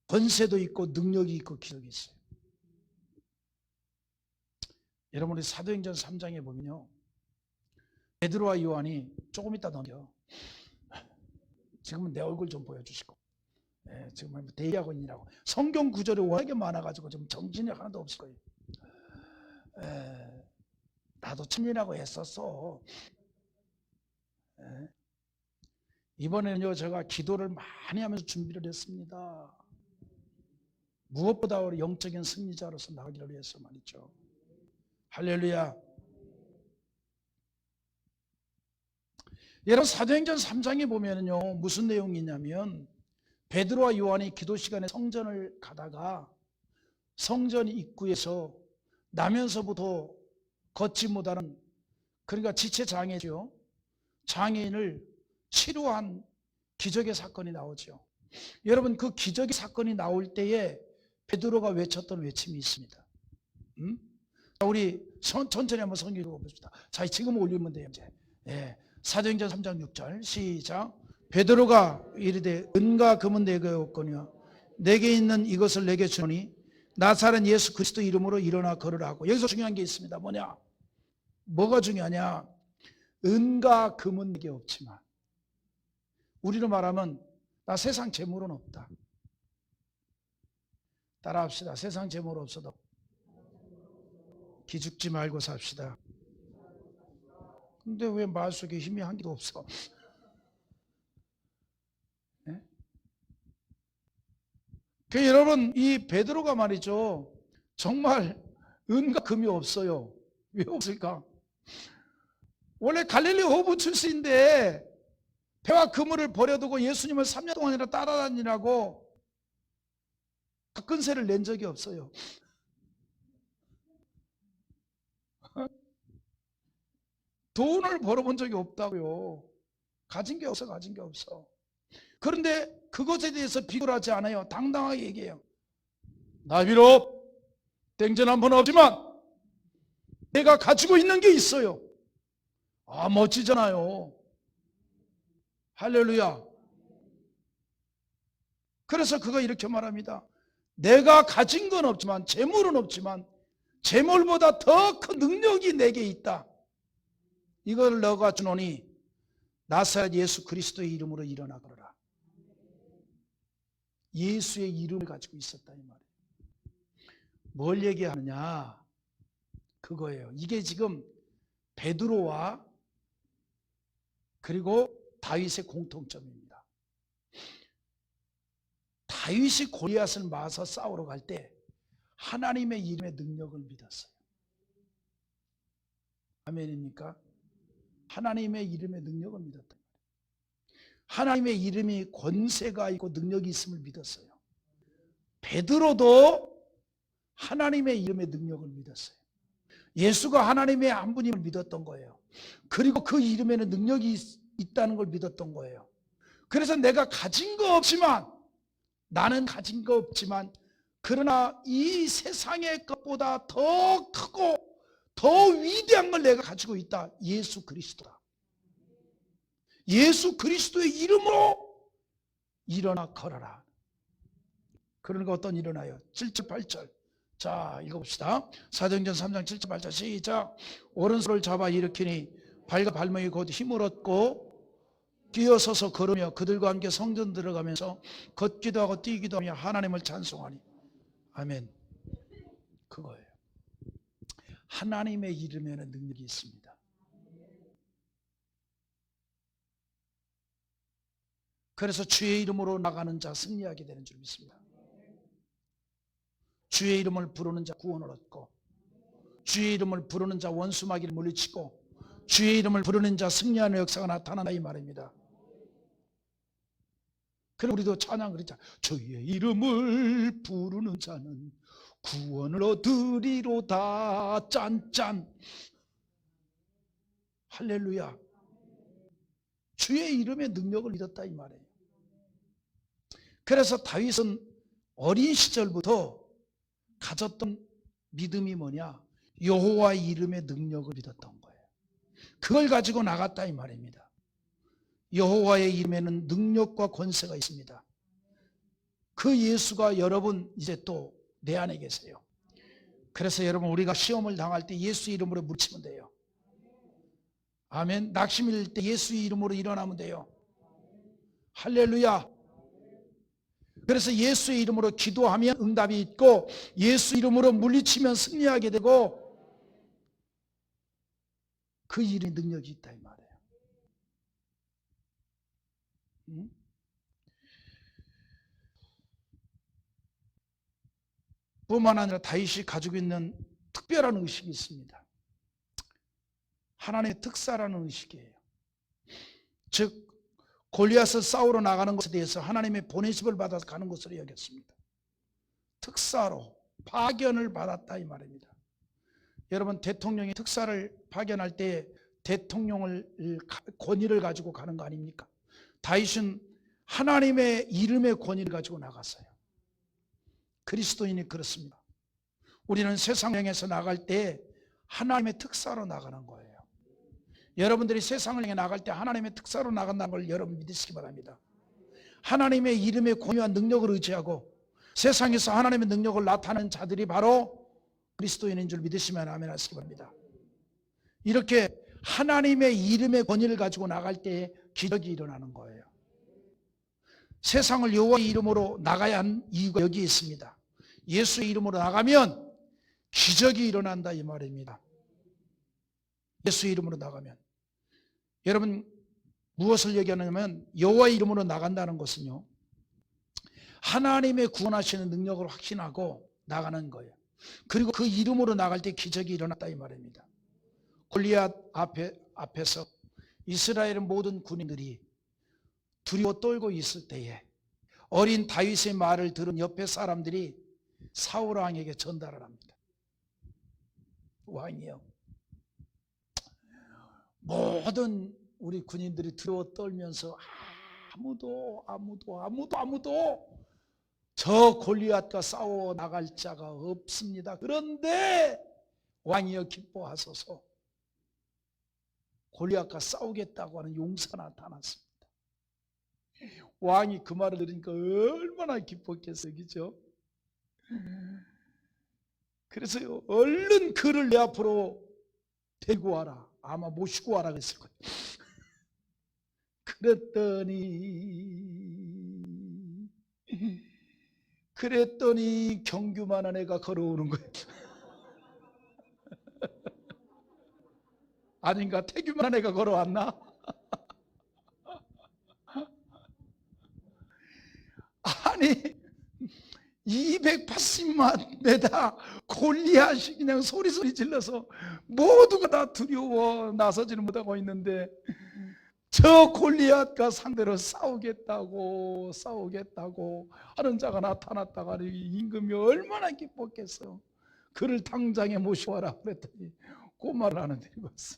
권세도 있고 능력이 있고 기적이 있어요. 여러분 우리 사도행전 3장에 보면요, 베드로와 요한이 조금 이따 넘겨. 지금은 내 얼굴 좀 보여주시고, 지금 대기하고 있느라고. 성경 구절이 워낙에 많아가지고 좀 정신이 하나도 없을 거예요. 나도 참여라고 했었어. 이번에는요, 제가 기도를 많이 하면서 준비를 했습니다. 무엇보다 우리 영적인 승리자로서 나가기를 위해서 말이죠. 할렐루야. 여러분 사도행전 3장에 보면은요, 무슨 내용이 있냐면 베드로와 요한이 기도 시간에 성전을 가다가 성전 입구에서 나면서부터 걷지 못하는, 그러니까 지체장애죠, 장애인을 치료한 기적의 사건이 나오죠. 여러분 그 기적의 사건이 나올 때에 베드로가 외쳤던 외침이 있습니다. 자, 우리 천천히 한번 성경 읽어봅시다. 자, 지금 올리면 돼요. 이제 사도행전 3장 6절 시작. 베드로가 이르되 은과 금은 내게 없거니와 내게 있는 이것을 내게 주노니 나사렛 예수 그리스도 이름으로 일어나 걸으라 하고. 여기서 중요한 게 있습니다. 뭐냐? 뭐가 중요하냐? 은과 금은 내게 없지만, 우리로 말하면 나 세상 재물은 없다. 따라합시다. 세상 재물 없어도 기죽지 말고 삽시다. 근데 왜 말 속에 힘이 한 개도 없어? 네? 그 여러분 이 베드로가 말이죠, 정말 은과 금이 없어요. 왜 없을까? 원래 갈릴리 호부 출신인데 배와 그물을 버려두고 예수님을 3년 동안이나 따라다니라고 박근세를 낸 적이 없어요. 돈을 벌어본 적이 없다고요. 가진 게 없어, 가진 게 없어. 그런데 그것에 대해서 비교를 하지 않아요. 당당하게 얘기해요. 나 비록 땡전 한 번 없지만 내가 가지고 있는 게 있어요. 아, 멋지잖아요. 할렐루야. 그래서 그가 이렇게 말합니다. 내가 가진 건 없지만, 재물은 없지만 재물보다 더 큰 능력이 내게 있다. 이걸 너가 주노니 나사렛 예수 그리스도의 이름으로 일어나 걸어라. 예수의 이름을 가지고 있었다 이 말이에요. 뭘 얘기하느냐? 그거예요. 이게 지금 베드로와 그리고 다윗의 공통점입니다. 다윗이 골리앗을 맞서 싸우러 갈 때 하나님의 이름의 능력을 믿었어요. 아멘입니까? 하나님의 이름의 능력을 믿었다. 하나님의 이름이 권세가 있고 능력이 있음을 믿었어요. 베드로도 하나님의 이름의 능력을 믿었어요. 예수가 하나님의 한 분임을 믿었던 거예요. 그리고 그 이름에는 능력이 있다는 걸 믿었던 거예요. 그래서 내가 가진 거 없지만, 나는 가진 거 없지만, 그러나 이 세상의 것보다 더 크고 더 위대한 걸 내가 가지고 있다. 예수 그리스도다. 예수 그리스도의 이름으로 일어나 걸어라. 그러니까 어떤 일어나요? 7절 8절 자, 읽어봅시다. 사도행전 3장 7절 8절 시작. 오른손을 잡아 일으키니 발과 발목이 곧 힘을 얻고 뛰어서서 걸으며 그들과 함께 성전 들어가면서 걷기도 하고 뛰기도 하며 하나님을 찬송하니. 아멘. 그거예요. 하나님의 이름에는 능력이 있습니다. 그래서 주의 이름으로 나가는 자 승리하게 되는 줄 믿습니다. 주의 이름을 부르는 자 구원을 얻고, 주의 이름을 부르는 자 원수마귀를 물리치고, 주의 이름을 부르는 자 승리하는 역사가 나타난다 이 말입니다. 그럼 우리도 찬양 그랬잖아. 주의 이름을 부르는 자는 구원을 얻으리로다. 짠짠. 할렐루야. 주의 이름의 능력을 믿었다 이 말이에요. 그래서 다윗은 어린 시절부터 가졌던 믿음이 뭐냐? 여호와의 이름의 능력을 믿었던 거예요. 그걸 가지고 나갔다 이 말입니다. 여호와의 이름에는 능력과 권세가 있습니다. 그 예수가 여러분 이제 또 내 안에 계세요. 그래서 여러분 우리가 시험을 당할 때 예수 이름으로 물리치면 돼요. 아멘. 낙심일 때 예수 이름으로 일어나면 돼요. 할렐루야. 그래서 예수의 이름으로 기도하면 응답이 있고, 예수 이름으로 물리치면 승리하게 되고, 그 이름의 능력이 있다 이 말이에요. 뿐만 아니라 다윗이 가지고 있는 특별한 의식이 있습니다. 하나님의 특사라는 의식이에요. 즉 골리앗을 싸우러 나가는 것에 대해서 하나님의 보내심을 받아서 가는 것으로 여겼습니다. 특사로 파견을 받았다 이 말입니다. 여러분 대통령이 특사를 파견할 때 대통령을 권위를 가지고 가는 거 아닙니까? 다윗은 하나님의 이름의 권위를 가지고 나갔어요. 그리스도인이 그렇습니다. 우리는 세상 향해서 나갈 때 하나님의 특사로 나가는 거예요. 여러분들이 세상을 향해 나갈 때 하나님의 특사로 나간다는 걸 여러분 믿으시기 바랍니다. 하나님의 이름의 권위와 능력을 의지하고 세상에서 하나님의 능력을 나타내는 자들이 바로 그리스도인인 줄 믿으시면 아멘 하시기 바랍니다. 이렇게 하나님의 이름의 권위를 가지고 나갈 때 기적이 일어나는 거예요. 세상을 여호와의 이름으로 나가야 하는 이유가 여기에 있습니다. 예수의 이름으로 나가면 기적이 일어난다 이 말입니다. 예수의 이름으로 나가면. 여러분 무엇을 얘기하냐면 여호와의 이름으로 나간다는 것은요, 하나님의 구원하시는 능력을 확신하고 나가는 거예요. 그리고 그 이름으로 나갈 때 기적이 일어났다 이 말입니다. 골리앗 앞에서 이스라엘의 모든 군인들이 두려워 떨고 있을 때에 어린 다윗의 말을 들은 옆에 사람들이 사울 왕에게 전달을 합니다. 왕이요, 모든 우리 군인들이 두려워 떨면서 아무도 저 골리앗과 싸워 나갈 자가 없습니다. 그런데 왕이여 기뻐하소서, 골리앗과 싸우겠다고 하는 용사가 나타났습니다. 왕이 그 말을 들으니까 얼마나 기뻤겠어요, 그죠? 그래서 얼른 그를 내 앞으로 데리고 와라, 아마 모시고 와라 그랬을 거예요. 그랬더니 경규만한 애가 걸어오는 거예요. 아닌가? 태규만한 애가 걸어왔나? 아니 280만 메다 골리앗이 그냥 소리 질러서 모두가 다 두려워 나서지는 못하고 있는데 저 골리앗과 상대로 싸우겠다고 하는 자가 나타났다가 임금이 얼마나 기뻤겠어. 그를 당장에 모셔와라 그랬더니 꼬마를 하나 데리고 왔어.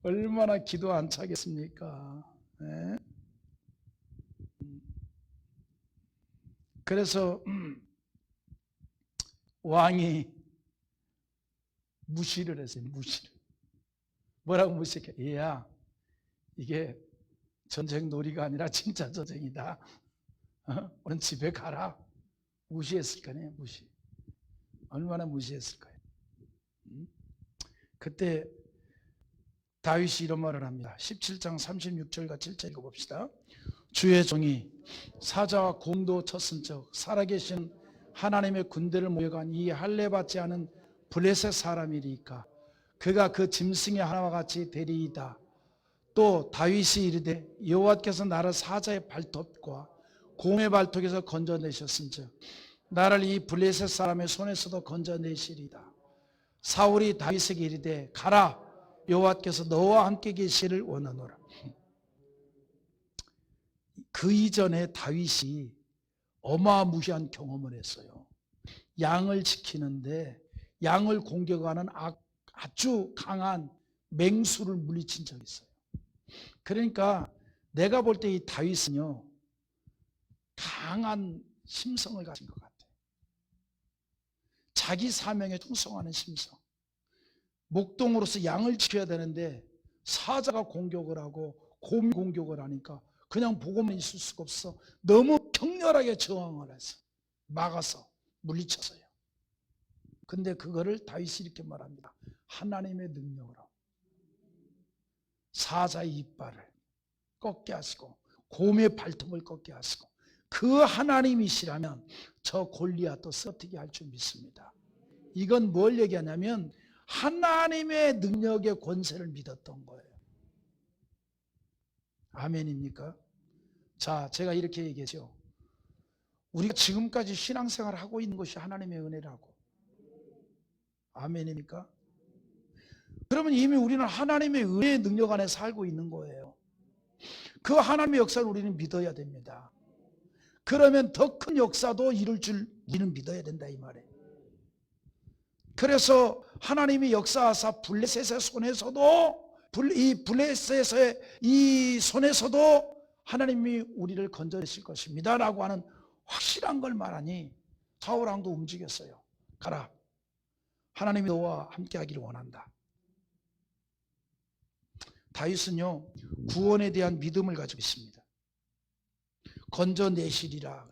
얼마나 기도 안 차겠습니까? 네? 그래서 왕이 무시를 했어요. 뭐라고 무시해? 얘야, 이게 전쟁 놀이가 아니라 진짜 전쟁이다. 오늘 집에 가라. 무시했을 거네, 무시. 얼마나 무시했을까요? 그때 다윗이 이런 말을 합니다. 17장 36절과 7절 읽어봅시다. 주의 종이 사자와 곰도 쳤은즉 살아계신 하나님의 군대를 모여간 이 할례받지 않은 블레셋 사람이리까 그가 그 짐승의 하나와 같이 되리이다. 또 다윗이 이르되 여호와께서 나를 사자의 발톱과 곰의 발톱에서 건져내셨은즉 나를 이 블레셋 사람의 손에서도 건져내시리이다. 사울이 다윗에게 이르되 가라, 여호와께서 너와 함께 계시를 원하노라. 그 이전에 다윗이 어마무시한 경험을 했어요. 양을 지키는데 양을 공격하는 아주 강한 맹수를 물리친 적이 있어요. 그러니까 내가 볼 때 이 다윗은요, 강한 심성을 가진 것 같아요. 자기 사명에 충성하는 심성. 목동으로서 양을 지켜야 되는데 사자가 공격을 하고 곰이 공격을 하니까 그냥 보고만 있을 수가 없어. 너무 격렬하게 저항을 해서 막아서 물리쳤어요. 근데 그거를 다윗이 이렇게 말합니다. 하나님의 능력으로 사자의 이빨을 꺾게 하시고 곰의 발톱을 꺾게 하시고 그 하나님이시라면 저 골리앗도 쓰러뜨리게 할 줄 믿습니다. 이건 뭘 얘기하냐면 하나님의 능력의 권세를 믿었던 거예요. 아멘입니까? 자, 제가 이렇게 얘기했죠. 우리가 지금까지 신앙생활을 하고 있는 것이 하나님의 은혜라고. 아멘입니까? 그러면 이미 우리는 하나님의 은혜의 능력 안에 살고 있는 거예요. 그 하나님의 역사를 우리는 믿어야 됩니다. 그러면 더 큰 역사도 이룰 줄 우리는 믿어야 된다 이 말이에요. 그래서 하나님이 역사하사 블레셋의 손에서도 이 블레셋의 이 손에서도 하나님이 우리를 건져내실 것입니다 라고 하는 확실한 걸 말하니 사울왕도 움직였어요. 가라, 하나님이 너와 함께 하기를 원한다. 다윗은요 구원에 대한 믿음을 가지고 있습니다. 건져내시리라.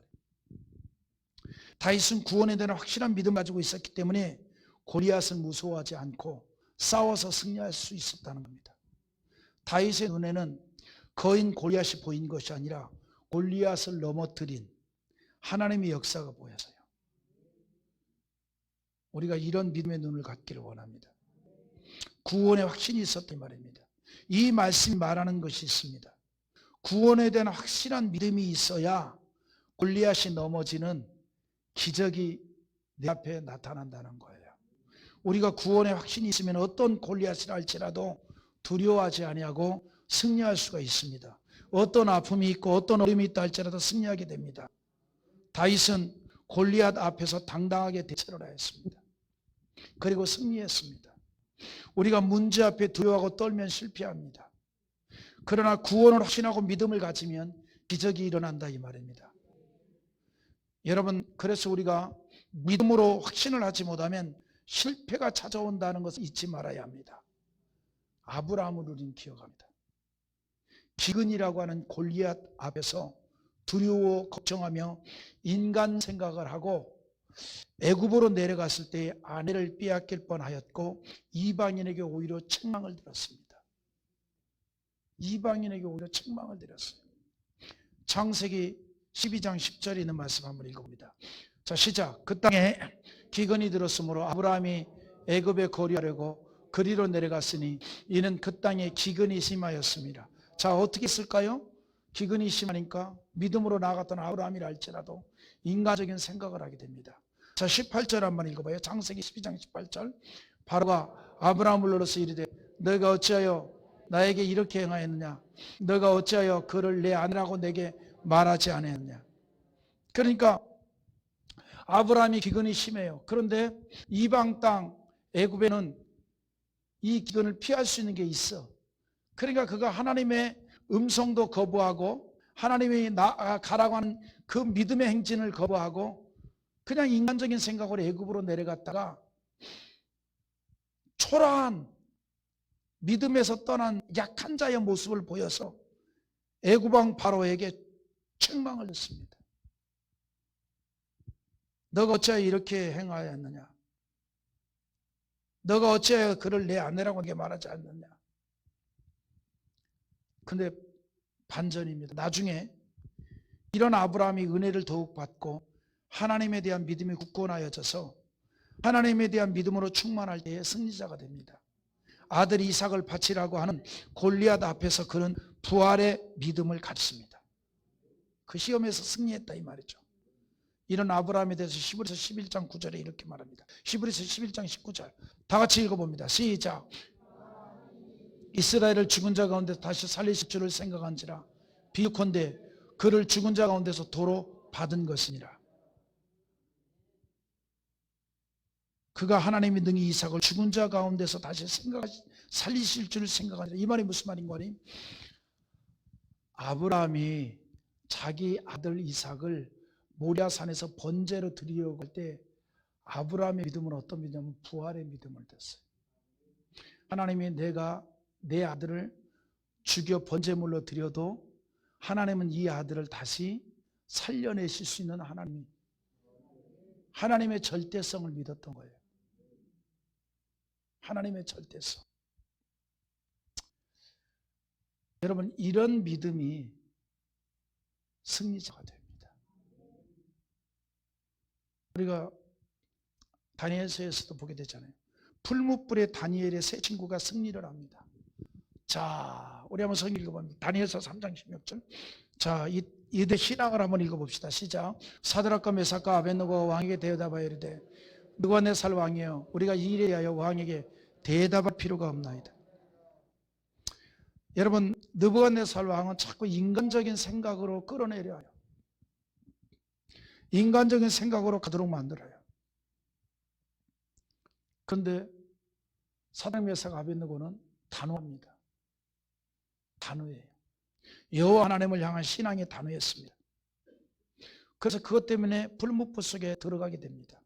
다윗은 구원에 대한 확실한 믿음을 가지고 있었기 때문에 골리앗을 무서워하지 않고 싸워서 승리할 수 있었다는 겁니다. 다윗의 눈에는 거인 골리앗이 보인 것이 아니라 골리앗을 넘어뜨린 하나님의 역사가 보였어요. 우리가 이런 믿음의 눈을 갖기를 원합니다. 구원의 확신이 있었단 말입니다. 이 말씀이 말하는 것이 있습니다. 구원에 대한 확실한 믿음이 있어야 골리앗이 넘어지는 기적이 내 앞에 나타난다는 거예요. 우리가 구원의 확신이 있으면 어떤 골리앗이라 할지라도 두려워하지 아니하고 승리할 수가 있습니다. 어떤 아픔이 있고 어떤 어려움이 있다 할지라도 승리하게 됩니다. 다윗은 골리앗 앞에서 당당하게 대처를 하였습니다. 그리고 승리했습니다. 우리가 문제 앞에 두려워하고 떨면 실패합니다. 그러나 구원을 확신하고 믿음을 가지면 기적이 일어난다 이 말입니다. 여러분, 그래서 우리가 믿음으로 확신을 하지 못하면 실패가 찾아온다는 것을 잊지 말아야 합니다. 아브라함을 우리는 기억합니다. 기근이라고 하는 골리앗 앞에서 두려워 걱정하며 인간 생각을 하고 애굽으로 내려갔을 때 아내를 빼앗길 뻔하였고 이방인에게 오히려 책망을 들었습니다. 이방인에게 오히려 책망을 들었어요. 창세기 12장 10절에 있는 말씀 한번 읽어봅니다. 자, 시작. 그 땅에 기근이 들었으므로 아브라함이 애굽에 거류하려고 그리로 내려갔으니 이는 그 땅에 기근이 심하였습니다. 자, 어떻게 했을까요? 기근이 심하니까 믿음으로 나아갔던 아브라함이라 할지라도 인간적인 생각을 하게 됩니다. 자, 18절 한번 읽어봐요. 창세기 12장 18절. 바로가 아브라함을 불러서 이르되 너가 어찌하여 나에게 이렇게 행하였느냐? 너가 어찌하여 그를 내 아내라고 내게 말하지 않았느냐? 그러니까 아브라함이 기근이 심해요. 그런데 이방 땅 애굽에는 이 기근을 피할 수 있는 게 있어. 그러니까 그가 하나님의 음성도 거부하고 하나님이 가라고 하는 그 믿음의 행진을 거부하고 그냥 인간적인 생각으로 애굽으로 내려갔다가 초라한 믿음에서 떠난 약한 자의 모습을 보여서 애굽왕 바로에게 책망을 했습니다. 너가 어찌하여 이렇게 행하였느냐? 너가 어찌하여 그를 내 아내라고 내게 말하지 않느냐. 근데 반전입니다. 나중에 이런 아브라함이 은혜를 더욱 받고 하나님에 대한 믿음이 굳건하여져서 하나님에 대한 믿음으로 충만할 때에 승리자가 됩니다. 아들 이삭을 바치라고 하는 골리앗 앞에서 그는 부활의 믿음을 가졌습니다. 그 시험에서 승리했다 이 말이죠. 이런 아브라함에 대해서 히브리서 11장 9절에 이렇게 말합니다. 히브리서 11장 19절 다 같이 읽어봅니다. 시작. 이스라엘을 죽은 자 가운데 다시 살리실 줄을 생각한지라 비유컨대 그를 죽은 자 가운데서 도로 받은 것이니라. 그가 하나님이 능히 이삭을 죽은 자 가운데서 다시 살리실 줄을 생각하니라. 이 말이 무슨 말인 거니? 아브라함이 자기 아들 이삭을 모리아산에서 번제로 드리려고 할 때 아브라함의 믿음은 어떤 믿음이냐면 부활의 믿음을 뒀어요. 하나님이 내가 내 아들을 죽여 번제물로 드려도 하나님은 이 아들을 다시 살려내실 수 있는 하나님의 절대성을 믿었던 거예요. 하나님의 절대성. 여러분, 이런 믿음이 승리자가 됩니다. 우리가 다니엘서에서도 보게 되잖아요. 풀무불의 다니엘의 세 친구가 승리를 합니다. 자, 우리 한번 성경 읽어봅니다. 다니엘서 3장 16절. 자, 이들 신앙을 한번 읽어봅시다. 시작. 사드락과 메삭과 아벳느고가 왕에게 대답하여 이르되 느부갓네살 왕이여, 우리가 이 일에 대하여 왕에게 대답할 필요가 없나이다. 여러분, 느부갓네살 왕은 자꾸 인간적인 생각으로 끌어내려 해요. 인간적인 생각으로 가도록 만들어요. 그런데 사드락 메삭 아벳느고는 단호합니다. 단호해요. 여호와 하나님을 향한 신앙이 단호했습니다. 그래서 그것 때문에 불묵불 속에 들어가게 됩니다.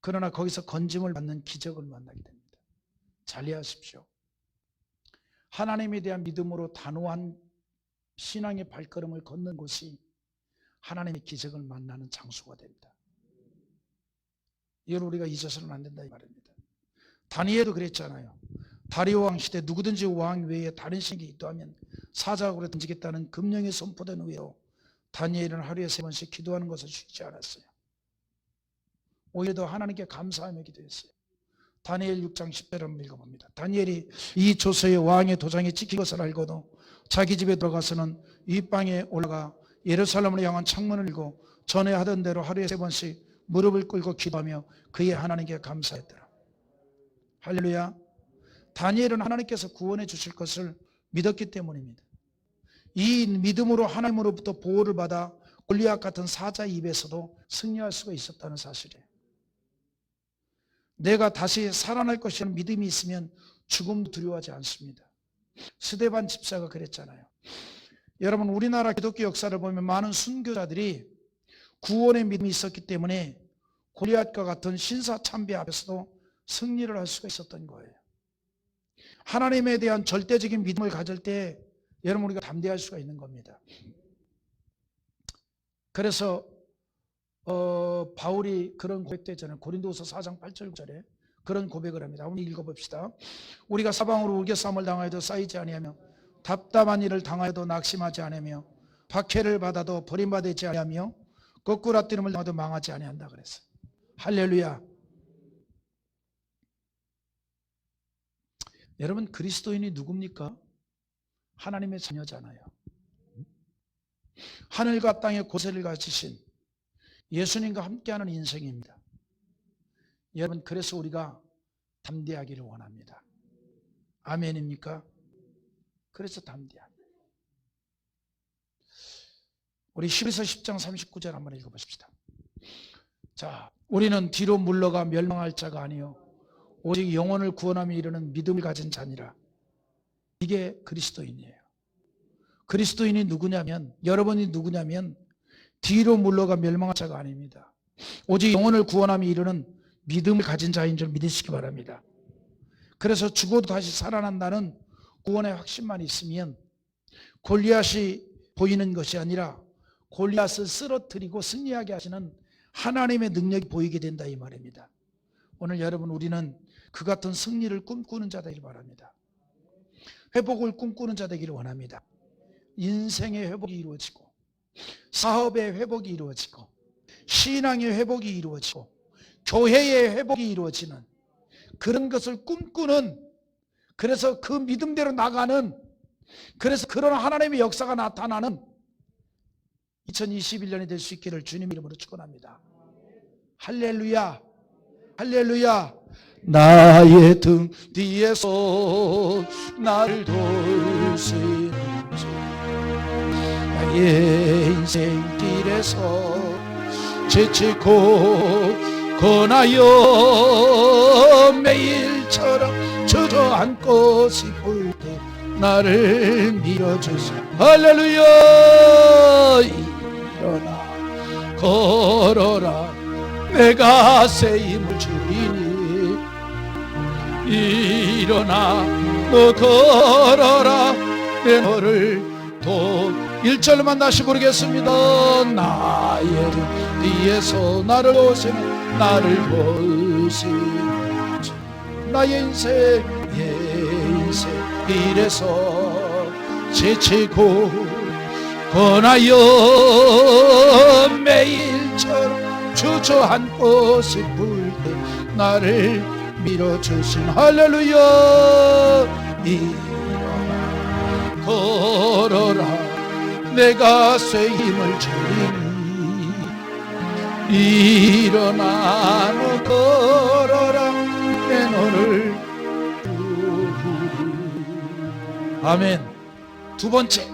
그러나 거기서 건짐을 받는 기적을 만나게 됩니다. 잘 이해하십시오. 하나님에 대한 믿음으로 단호한 신앙의 발걸음을 걷는 곳이 하나님의 기적을 만나는 장소가 됩니다. 이걸 우리가 잊어서는 안 된다 이 말입니다. 다니엘도 그랬잖아요. 다리오 왕 시대 누구든지 왕 외에 다른 신이 있다면 사자굴에 던지겠다는 금령이 선포된 후에도 다니엘은 하루에 3번씩 기도하는 것을 쉬지 않았어요. 오히려 더 하나님께 감사하며 기도했어요. 다니엘 6장 10절을 한번 읽어봅니다. 다니엘이 이 조서에 왕의 도장이 찍힌 것을 알고도 자기 집에 들어가서는 윗방에 올라가 예루살렘을 향한 창문을 열고 전에 하던 대로 하루에 3번씩 무릎을 꿇고 기도하며 그의 하나님께 감사했더라. 할렐루야. 다니엘은 하나님께서 구원해 주실 것을 믿었기 때문입니다. 이 믿음으로 하나님으로부터 보호를 받아 골리앗 같은 사자 입에서도 승리할 수가 있었다는 사실이에요. 내가 다시 살아날 것이라는 믿음이 있으면 죽음도 두려워하지 않습니다. 스데반 집사가 그랬잖아요. 여러분, 우리나라 기독교 역사를 보면 많은 순교자들이 구원의 믿음이 있었기 때문에 골리앗과 같은 신사참배 앞에서도 승리를 할 수가 있었던 거예요. 하나님에 대한 절대적인 믿음을 가질 때 여러분 우리가 담대할 수가 있는 겁니다. 그래서 바울이 그런 고백도 했잖아요. 고린도후서 4장 8절 9절에 그런 고백을 합니다. 한번 읽어봅시다. 우리가 사방으로 우겨싸움을 당하여도 쌓이지 아니하며 답답한 일을 당하여도 낙심하지 아니하며 박해를 받아도 버림받지 아니하며 거꾸로 뛰름을 당하여도 망하지 아니한다 그랬어요. 할렐루야. 여러분, 그리스도인이 누굽니까? 하나님의 자녀잖아요. 하늘과 땅의 고세를 가지신 예수님과 함께하는 인생입니다. 여러분, 그래서 우리가 담대하기를 원합니다. 아멘입니까? 그래서 담대합니다. 우리 히브리서 10장 39절 한번 읽어보십시다. 자, 우리는 뒤로 물러가 멸망할 자가 아니요 오직 영혼을 구원함에 이르는 믿음을 가진 자니라. 이게 그리스도인이에요. 그리스도인이 누구냐면, 여러분이 누구냐면 뒤로 물러가 멸망할 자가 아닙니다. 오직 영혼을 구원함에 이르는 믿음을 가진 자인 줄 믿으시기 바랍니다. 그래서 죽어도 다시 살아난다는 구원의 확신만 있으면 골리앗이 보이는 것이 아니라 골리앗을 쓰러뜨리고 승리하게 하시는 하나님의 능력이 보이게 된다 이 말입니다. 오늘 여러분, 우리는 그 같은 승리를 꿈꾸는 자 되기를 바랍니다. 회복을 꿈꾸는 자 되기를 원합니다. 인생의 회복이 이루어지고, 사업의 회복이 이루어지고, 신앙의 회복이 이루어지고, 교회의 회복이 이루어지는 그런 것을 꿈꾸는, 그래서 그 믿음대로 나가는, 그래서 그런 하나님의 역사가 나타나는 2021년이 될 수 있기를 주님 이름으로 축원합니다. 할렐루야, 할렐루야. 나의 등 뒤에서 나를 돌시는 주, 나의 인생길에서 지치고 고나여 매일처럼 주저앉고 싶을 때 나를 밀어주소. 할렐루야. 일어나 걸어라, 내가 새 힘을 주리니. 일어나 너 걸어라, 내 너를 1절만 다시 부르겠습니다. 나의 뒤에서 나를 오시는, 나를 보시는 주, 나의 인생 길에서 지치고 고나여 매일처럼 주저앉고 싶을 때 나를 밀어주신 할렐루야. 일어나 걸어라, 내가 새 힘을 주리니. 일어나 너 걸어라, 내 너를 부르리. 아멘. 두 번째,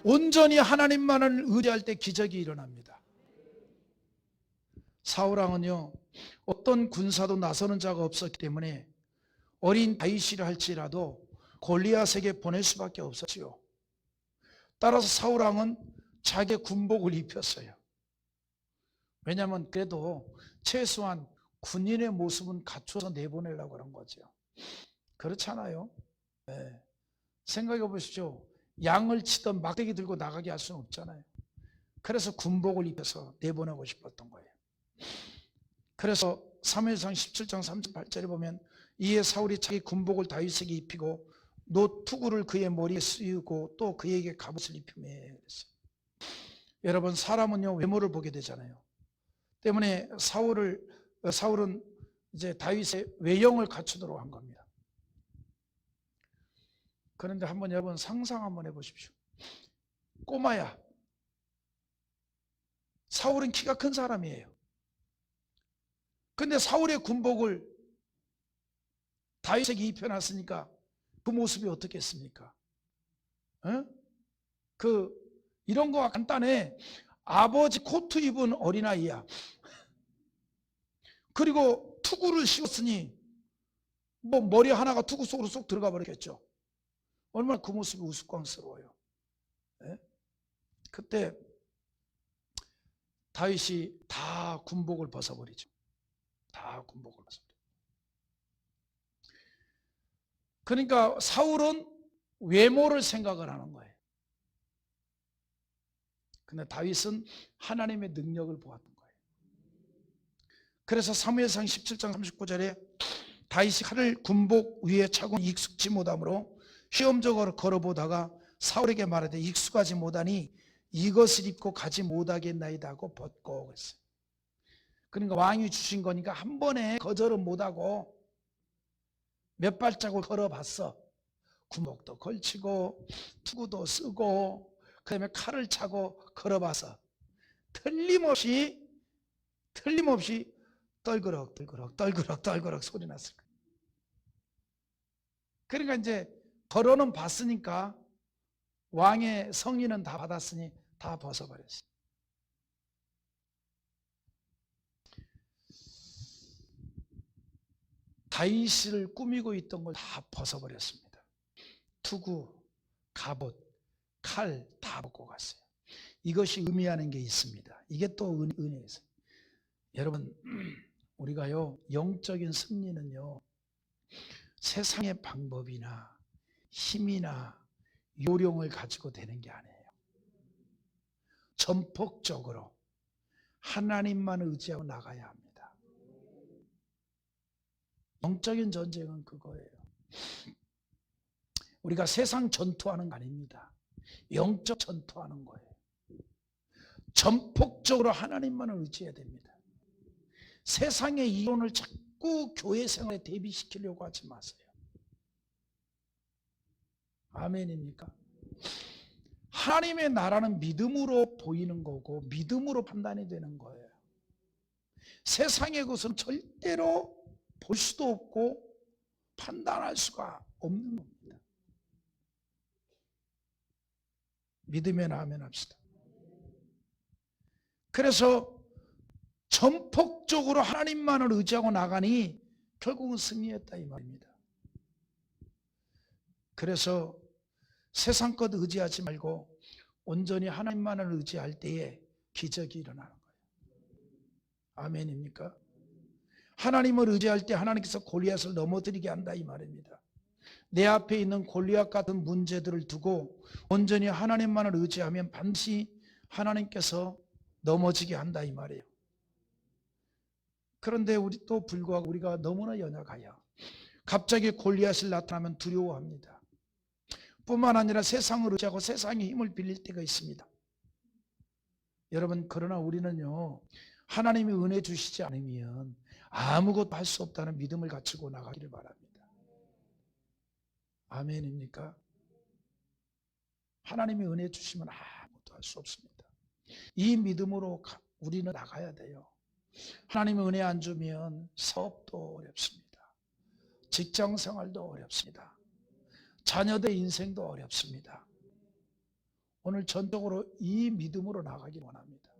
온전히 하나님만을 의지할 때 기적이 일어납니다. 사울왕은요, 어떤 군사도 나서는 자가 없었기 때문에 어린 다윗이라 할지라도 골리앗에게 보낼 수밖에 없었지요. 따라서 사울왕은 자기의 군복을 입혔어요. 왜냐하면 그래도 최소한 군인의 모습은 갖춰서 내보내려고 그런 거죠. 그렇잖아요. 네. 생각해 보십시오. 양을 치던 막대기 들고 나가게 할 수는 없잖아요. 그래서 군복을 입혀서 내보내고 싶었던 거예요. 그래서 사무엘상 17장 38절에 보면 이에 사울이 자기 군복을 다윗에게 입히고 노투구를 그의 머리에 씌우고 또 그에게 갑옷을 입히며 그랬어요. 여러분, 사람은요 외모를 보게 되잖아요. 때문에 사울은 이제 다윗의 외형을 갖추도록 한 겁니다. 그런데 한번 여러분 상상 한번 해보십시오. 꼬마야, 사울은 키가 큰 사람이에요. 근데 사울의 군복을 다윗에게 입혀놨으니까 그 모습이 어떻겠습니까? 이런 거가 간단해. 아버지 코트 입은 어린아이야. 그리고 투구를 씌웠으니 뭐 머리 하나가 투구 속으로 쏙 들어가 버렸겠죠. 얼마나 그 모습이 우스꽝스러워요. 네? 그때 다윗이 다 군복을 벗어버리죠. 다 군복을 벗어버리죠. 그러니까 사울은 외모를 생각을 하는 거예요. 근데 다윗은 하나님의 능력을 보았던 거예요. 그래서 사무엘상 17장 39절에 다윗이 칼을 군복 위에 차고 익숙지 못함으로 시험적으로 걸어보다가 사울에게 말하되 익숙하지 못하니 이것을 입고 가지 못하겠나이다 하고 벗고 그랬어요. 그러니까 왕이 주신 거니까 한 번에 거절은 못하고 몇 발짝을 걸어봤어. 군복도 걸치고 투구도 쓰고 그다음에 칼을 차고 걸어봐서 틀림없이 떨그럭 소리 났을 거예요. 그러니까 이제 걸어는 봤으니까 왕의 성의는 다 받았으니 다 벗어버렸어요. 다윗을 꾸미고 있던 걸 다 벗어버렸습니다. 투구, 갑옷, 칼 다 벗고 갔어요. 이것이 의미하는 게 있습니다. 이게 또 은혜예요. 여러분, 우리가요 영적인 승리는요 세상의 방법이나 힘이나 요령을 가지고 되는 게 아니에요. 전폭적으로 하나님만 의지하고 나가야 합니다. 영적인 전쟁은 그거예요. 우리가 세상 전투하는 거 아닙니다. 영적 전투하는 거예요. 전폭적으로 하나님만을 의지해야 됩니다. 세상의 이론을 자꾸 교회 생활에 대비시키려고 하지 마세요. 아멘입니까? 하나님의 나라는 믿음으로 보이는 거고 믿음으로 판단이 되는 거예요. 세상의 것은 절대로 볼 수도 없고 판단할 수가 없는 겁니다. 믿으면 아멘 합시다. 그래서 전폭적으로 하나님만을 의지하고 나가니 결국은 승리했다 이 말입니다. 그래서 세상 것 의지하지 말고 온전히 하나님만을 의지할 때에 기적이 일어나는 거예요. 아멘입니까? 하나님을 의지할 때 하나님께서 골리앗을 넘어뜨리게 한다 이 말입니다. 내 앞에 있는 골리앗 같은 문제들을 두고 온전히 하나님만을 의지하면 반드시 하나님께서 넘어지게 한다 이 말이에요. 그런데 우리 또 불구하고 우리가 너무나 연약하여 갑자기 골리앗이 나타나면 두려워합니다. 뿐만 아니라 세상을 의지하고 세상의 힘을 빌릴 때가 있습니다. 여러분, 그러나 우리는요, 하나님이 은혜 주시지 않으면 아무것도 할 수 없다는 믿음을 가지고 나가기를 바랍니다. 아멘입니까? 하나님이 은혜 주시면 아무것도 할 수 없습니다. 이 믿음으로 우리는 나가야 돼요. 하나님이 은혜 안 주면 사업도 어렵습니다. 직장 생활도 어렵습니다. 자녀들 인생도 어렵습니다. 오늘 전적으로 이 믿음으로 나가기 원합니다.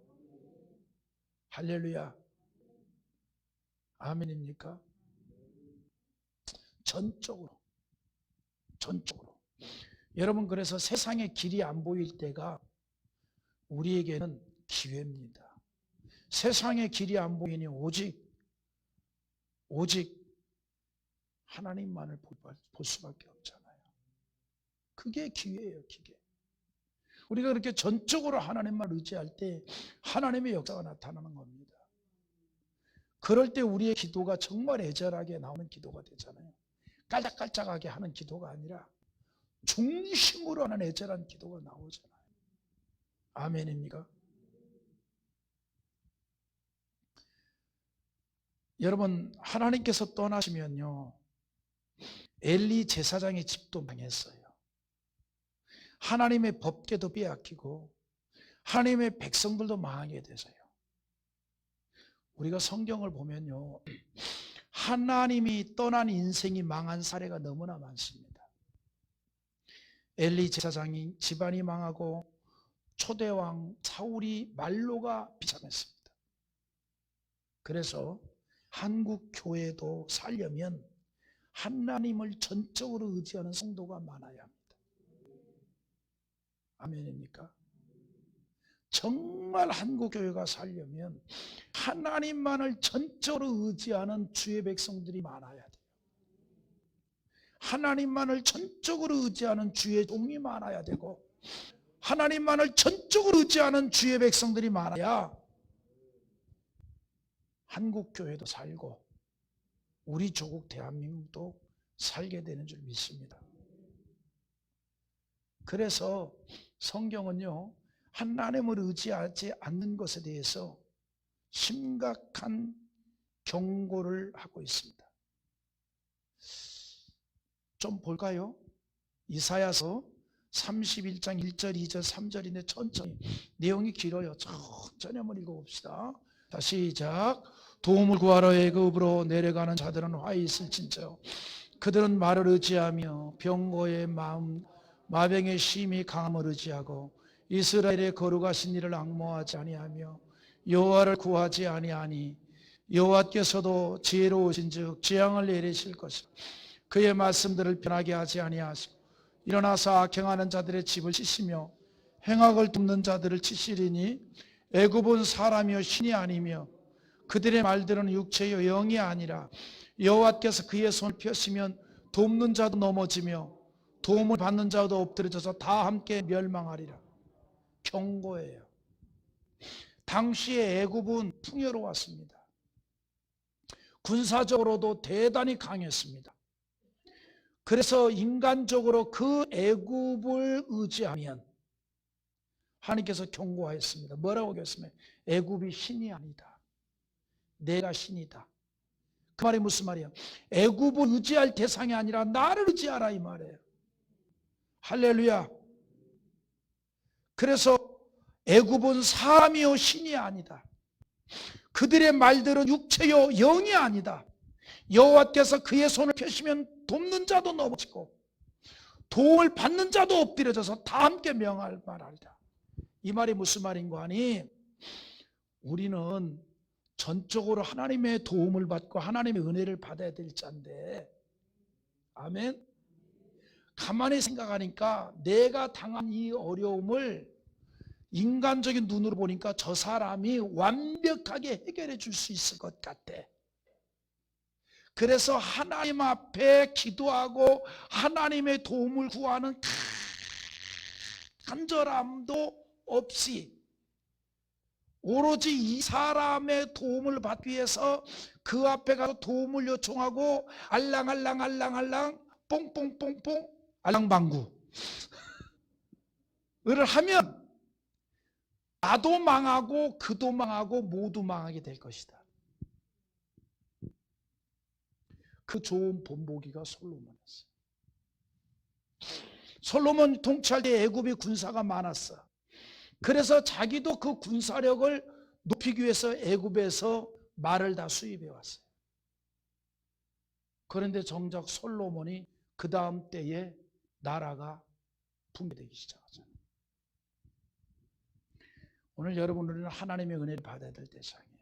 할렐루야. 아멘입니까? 전적으로. 여러분, 그래서 세상의 길이 안 보일 때가 우리에게는 기회입니다. 세상의 길이 안 보이니 오직 하나님만을 볼 수밖에 없잖아요. 그게 기회예요, 기회. 우리가 그렇게 전적으로 하나님만 의지할 때 하나님의 역사가 나타나는 겁니다. 그럴 때 우리의 기도가 정말 애절하게 나오는 기도가 되잖아요. 깔짝깔짝하게 하는 기도가 아니라 중심으로 하는 애절한 기도가 나오잖아요. 아멘입니까? 여러분, 하나님께서 떠나시면요, 엘리 제사장의 집도 망했어요. 하나님의 법궤도 빼앗기고 하나님의 백성들도 망하게 되세요. 우리가 성경을 보면요, 하나님이 떠난 인생이 망한 사례가 너무나 많습니다. 엘리 제사장이 집안이 망하고 초대왕 사울이 말로가 비참했습니다. 그래서 한국 교회도 살려면 하나님을 전적으로 의지하는 성도가 많아야 합니다. 아멘입니까? 정말 한국 교회가 살려면 하나님만을 전적으로 의지하는 주의 백성들이 많아야 돼요. 하나님만을 전적으로 의지하는 주의 종이 많아야 되고 하나님만을 전적으로 의지하는 주의 백성들이 많아야 한국 교회도 살고 우리 조국 대한민국도 살게 되는 줄 믿습니다. 그래서 성경은요, 하나님을 의지하지 않는 것에 대해서 심각한 경고를 하고 있습니다. 좀 볼까요? 이사야서 31장 1절, 2절, 3절인데 천천히, 내용이 길어요. 천천히 한번 읽어봅시다. 자, 시작. 도움을 구하러 애굽으로 내려가는 자들은 화 있을진저 그들은 말을 의지하며 병거의 마병의 심히 강함을 의지하고 이스라엘의 거룩하신 이를 앙모하지 아니하며 여호와를 구하지 아니하니 여호와께서도 지혜로우신즉 재앙을 내리실 것이라. 그의 말씀들을 변하게 하지 아니하시고 일어나서 악행하는 자들의 집을 치시며 행악을 돕는 자들을 치시리니 애굽은 사람이요 신이 아니며 그들의 말들은 육체요 영이 아니라 여호와께서 그의 손을 펴시면 돕는 자도 넘어지며 도움을 받는 자도 엎드려져서 다 함께 멸망하리라. 경고예요. 당시에 애굽은 풍요로웠습니다. 군사적으로도 대단히 강했습니다. 그래서 인간적으로 그 애굽을 의지하면 하나님께서 경고하였습니다. 뭐라고 하겠습니까? 애굽이 신이 아니다. 내가 신이다. 그 말이 무슨 말이에요? 애굽을 의지할 대상이 아니라 나를 의지하라 이 말이에요. 할렐루야. 그래서 애굽은 사람이요 신이 아니다. 그들의 말들은 육체요 영이 아니다. 여호와께서 그의 손을 펴시면 돕는 자도 넘어지고 도움을 받는 자도 엎드려져서 다 함께 명할 말하리라. 이 말이 무슨 말인가 하니 우리는 전적으로 하나님의 도움을 받고 하나님의 은혜를 받아야 될 자인데, 아멘. 가만히 생각하니까 내가 당한 이 어려움을 인간적인 눈으로 보니까 저 사람이 완벽하게 해결해 줄 수 있을 것 같아. 그래서 하나님 앞에 기도하고 하나님의 도움을 구하는 간절함도 없이 오로지 이 사람의 도움을 받기 위해서 그 앞에 가서 도움을 요청하고 알랑알랑 뽕뽕뽕뽕 알랑방구를 하면 나도 망하고 그도 망하고 모두 망하게 될 것이다. 그 좋은 본보기가 솔로몬이었어요. 솔로몬 통치할 때 애굽이 군사가 많았어. 그래서 자기도 그 군사력을 높이기 위해서 애굽에서 말을 다 수입해 왔어요. 그런데 정작 솔로몬이 그 다음 때에 나라가 붕괴되기 시작하잖아요. 오늘 여러분, 우리는 하나님의 은혜를 받아야 될 대상이에요.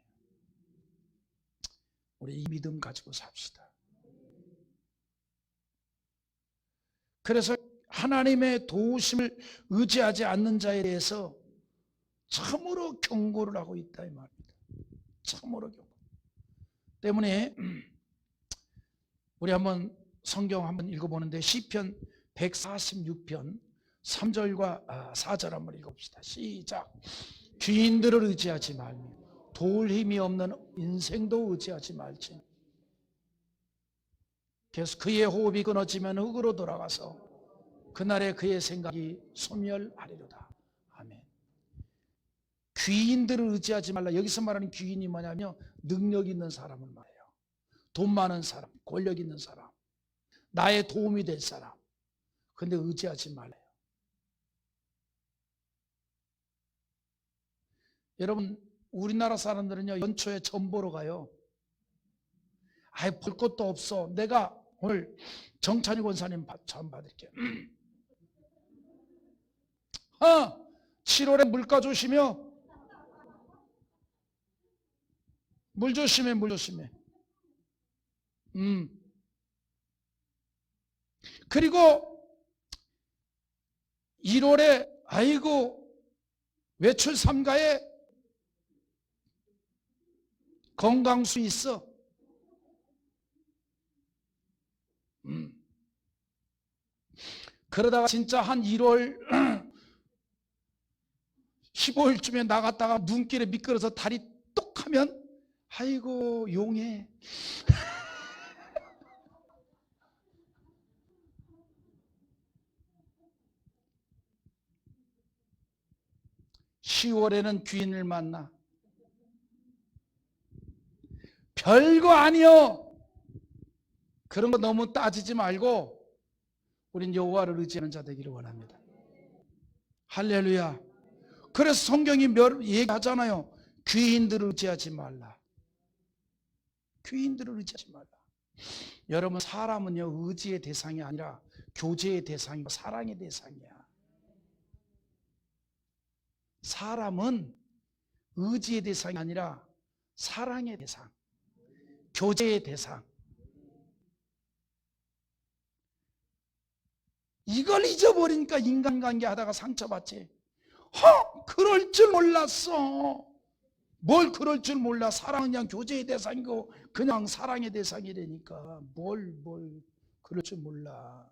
우리 이 믿음 가지고 삽시다. 그래서 하나님의 도우심을 의지하지 않는 자에 대해서 참으로 경고를 하고 있다 이 말입니다. 참으로 경고. 때문에 우리 한번 성경 한번 읽어보는데 시편 146편 3절과 4절 한번 읽어봅시다. 시작. 귀인들을 의지하지 말며 도울 힘이 없는 인생도 의지하지 말지. 그래서 그의 호흡이 끊어지면 흙으로 돌아가서 그날에 그의 생각이 소멸하리로다. 아멘. 귀인들을 의지하지 말라. 여기서 말하는 귀인이 뭐냐면 능력 있는 사람을 말해요. 돈 많은 사람, 권력 있는 사람, 나의 도움이 될 사람. 근데 의지하지 말래요. 여러분, 우리나라 사람들은요 연초에 점 보러 가요. 아이 볼 것도 없어. 내가 오늘 정찬희 권사님 점 받을게요. 7월에 물가 조심해요. 물 조심해, 물 조심해. 그리고 1월에 아이고 외출 삼가에 건강수 있어. 그러다가 진짜 한 1월 15일쯤에 나갔다가 눈길에 미끄러서 다리 똑 하면 아이고 용해. (10월에는) 귀인을 만나. 별거 아니요. 그런 거 너무 따지지 말고 우린 여호와를 의지하는 자 되기를 원합니다. 할렐루야. 그래서 성경이 얘기하잖아요. 귀인들을 의지하지 말라. 귀인들을 의지하지 말라. 여러분, 사람은요 의지의 대상이 아니라 교제의 대상이고 사랑의 대상이야. 사람은 의지의 대상이 아니라 사랑의 대상, 교제의 대상. 이걸 잊어버리니까 인간관계 하다가 상처받지. 그럴 줄 몰랐어. 뭘 그럴 줄 몰라. 사랑은 그냥 교제의 대상이고 그냥 사랑의 대상이라니까. 뭘 그럴 줄 몰라.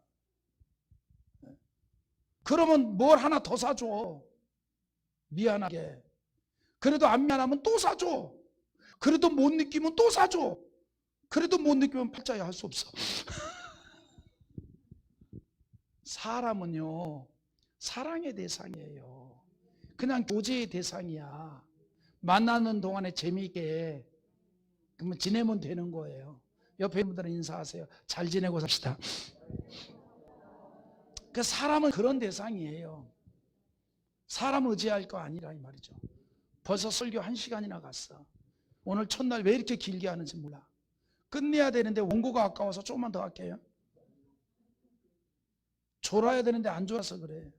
그러면 뭘 하나 더 사줘. 미안하게. 그래도 안 미안하면 또 사줘. 그래도 못 느끼면 또 사줘. 그래도 못 느끼면 팔자야 할 수 없어. 사람은요, 사랑의 대상이에요. 그냥 교제의 대상이야. 만나는 동안에 재미있게 그러면 지내면 되는 거예요. 옆에 있는 분들은 인사하세요. 잘 지내고 삽시다. 그 사람은 그런 대상이에요. 사람 의지할 거 아니라 이 말이죠. 벌써 설교 1시간이나 갔어. 오늘 첫날 왜 이렇게 길게 하는지 몰라. 끝내야 되는데 원고가 아까워서 조금만 더 할게요. 졸아야 되는데 안 졸아서 그래.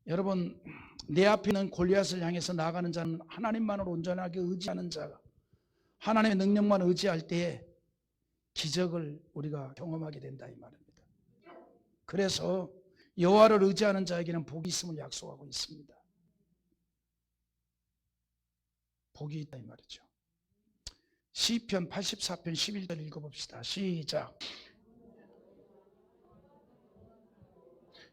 여러분, 내 앞에 있는 골리앗을 향해서 나아가는 자는 하나님만을 온전하게 의지하는 자가, 하나님의 능력만 의지할 때에 기적을 우리가 경험하게 된다 이 말입니다. 그래서 여호와를 의지하는 자에게는 복이 있음을 약속하고 있습니다. 복이 있다 이 말이죠. 시편 84편 11절 읽어봅시다. 시작.